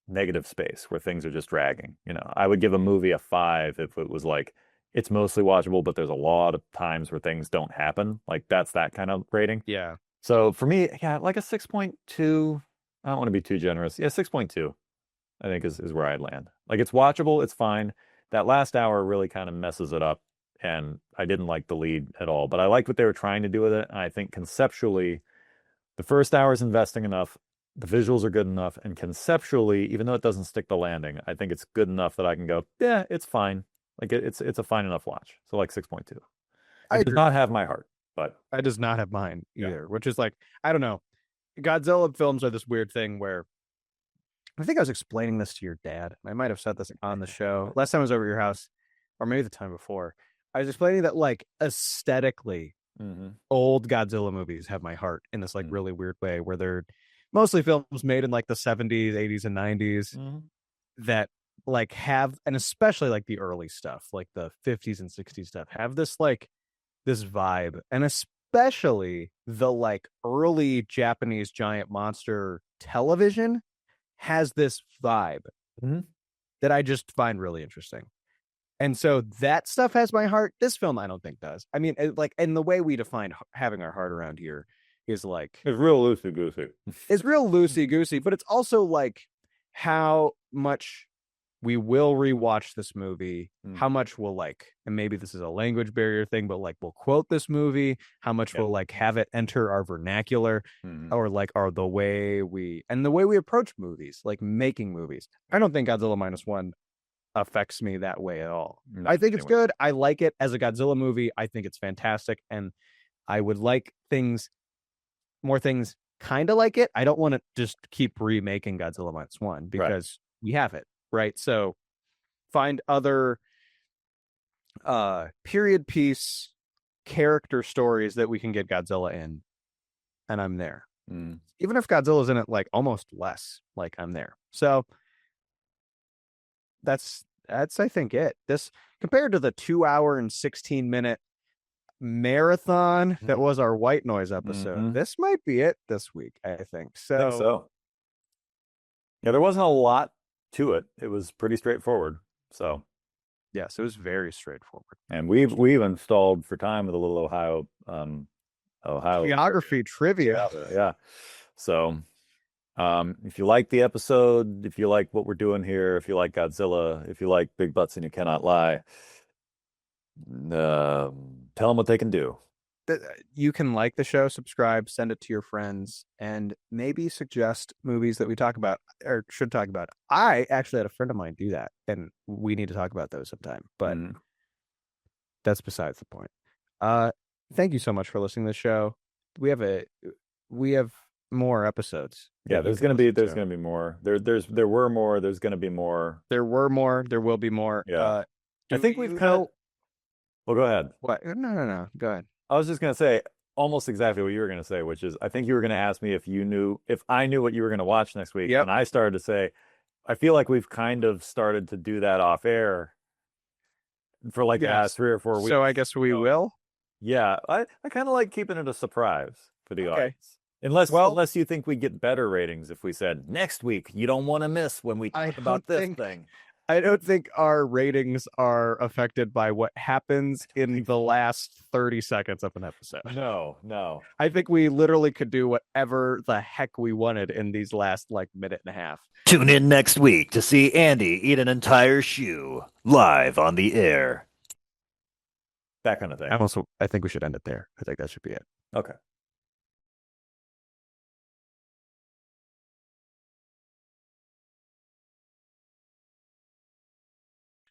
Speaker 2: negative space where things are just dragging. I would give a movie a 5 if it was like it's mostly watchable, but there's a lot of times where things don't happen. Like that's that kind of rating.
Speaker 1: Yeah.
Speaker 2: So for me, yeah, like a 6.2. I don't want to be too generous. Yeah, 6.2, I think is where I'd land. Like it's watchable, it's fine. That last hour really kind of messes it up, and I didn't like the lead at all. But I liked what they were trying to do with it. And I think conceptually, the first hour is investing enough, the visuals are good enough, and conceptually, even though it doesn't stick the landing, I think it's good enough that I can go, yeah, it's fine. Like it's a fine enough watch. So like 6.2. It does not have my heart, but
Speaker 1: it does not have mine either, which is like, I don't know. Godzilla films are this weird thing where I think I was explaining this to your dad. I might have said this on the show last time I was over at your house, or maybe the time before. I was explaining that like aesthetically, old Godzilla movies have my heart in this like really weird way, where they're mostly films made in like the 70s, 80s, and 90s that like have, and especially like the early stuff, like the 50s and 60s stuff, have this like this vibe, and especially the like early Japanese giant monster television has this vibe that I just find really interesting. And so that stuff has my heart. This film, I don't think does. I mean, and the way we define having our heart around here is like
Speaker 2: it's real loosey goosey.
Speaker 1: It's real loosey goosey, but it's also like how much we will rewatch this movie, how much we'll like, and maybe this is a language barrier thing, but like we'll quote this movie, how much we'll like have it enter our vernacular, or like the way we approach movies, like making movies. I don't think Godzilla Minus One affects me that way at all. I think it's good. I like it as a Godzilla movie. I think it's fantastic, and I would like more things kind of like it. I don't want to just keep remaking Godzilla Minus One because we have it. Right. So find other period piece character stories that we can get Godzilla in, and I'm there. Even if Godzilla's in it like almost less, like I'm there. So that's I think it. This compared to the 2 hour and 16-minute marathon that was our White Noise episode, this might be it this week, I think. So
Speaker 2: yeah, there wasn't a lot to it. It was pretty straightforward. So
Speaker 1: yes, it was very straightforward.
Speaker 2: And we've installed for time with a little Ohio
Speaker 1: geography trivia.
Speaker 2: Yeah. So if you like the episode, if you like what we're doing here, if you like Godzilla, if you like Big Butts and You Cannot Lie, tell them what they can do.
Speaker 1: You can like the show, subscribe, send it to your friends, and maybe suggest movies that we talk about or should talk about. I actually had a friend of mine do that, and we need to talk about those sometime, but that's besides the point. Thank you so much for listening to the show. We have more episodes.
Speaker 2: Yeah, there's gonna be more. There were more. There's gonna be more.
Speaker 1: There were more. There will be more.
Speaker 2: Yeah. I think we've kind of. Well, go ahead.
Speaker 1: What? No. Go ahead.
Speaker 2: I was just going to say almost exactly what you were going to say, which is I think you were going to ask me if I knew what you were going to watch next week. And I started to say, I feel like we've kind of started to do that off air for like the last 3 or 4 weeks.
Speaker 1: So I guess we will.
Speaker 2: Yeah. I kind of like keeping it a surprise for the audience. Unless you think we get better ratings if we said next week, you don't want to miss when we talk about this thing.
Speaker 1: I don't think our ratings are affected by what happens in the last 30 seconds of an episode.
Speaker 2: No.
Speaker 1: I think we literally could do whatever the heck we wanted in these last like minute and a half.
Speaker 3: Tune in next week to see Andy eat an entire shoe live on the air.
Speaker 2: That kind of thing.
Speaker 1: I think we should end it there. I think that should be it.
Speaker 2: Okay.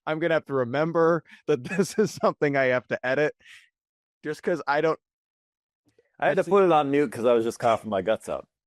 Speaker 1: I'm going to have to remember that this is something I have to edit just because I had
Speaker 2: to put it on mute because I was just coughing my guts out.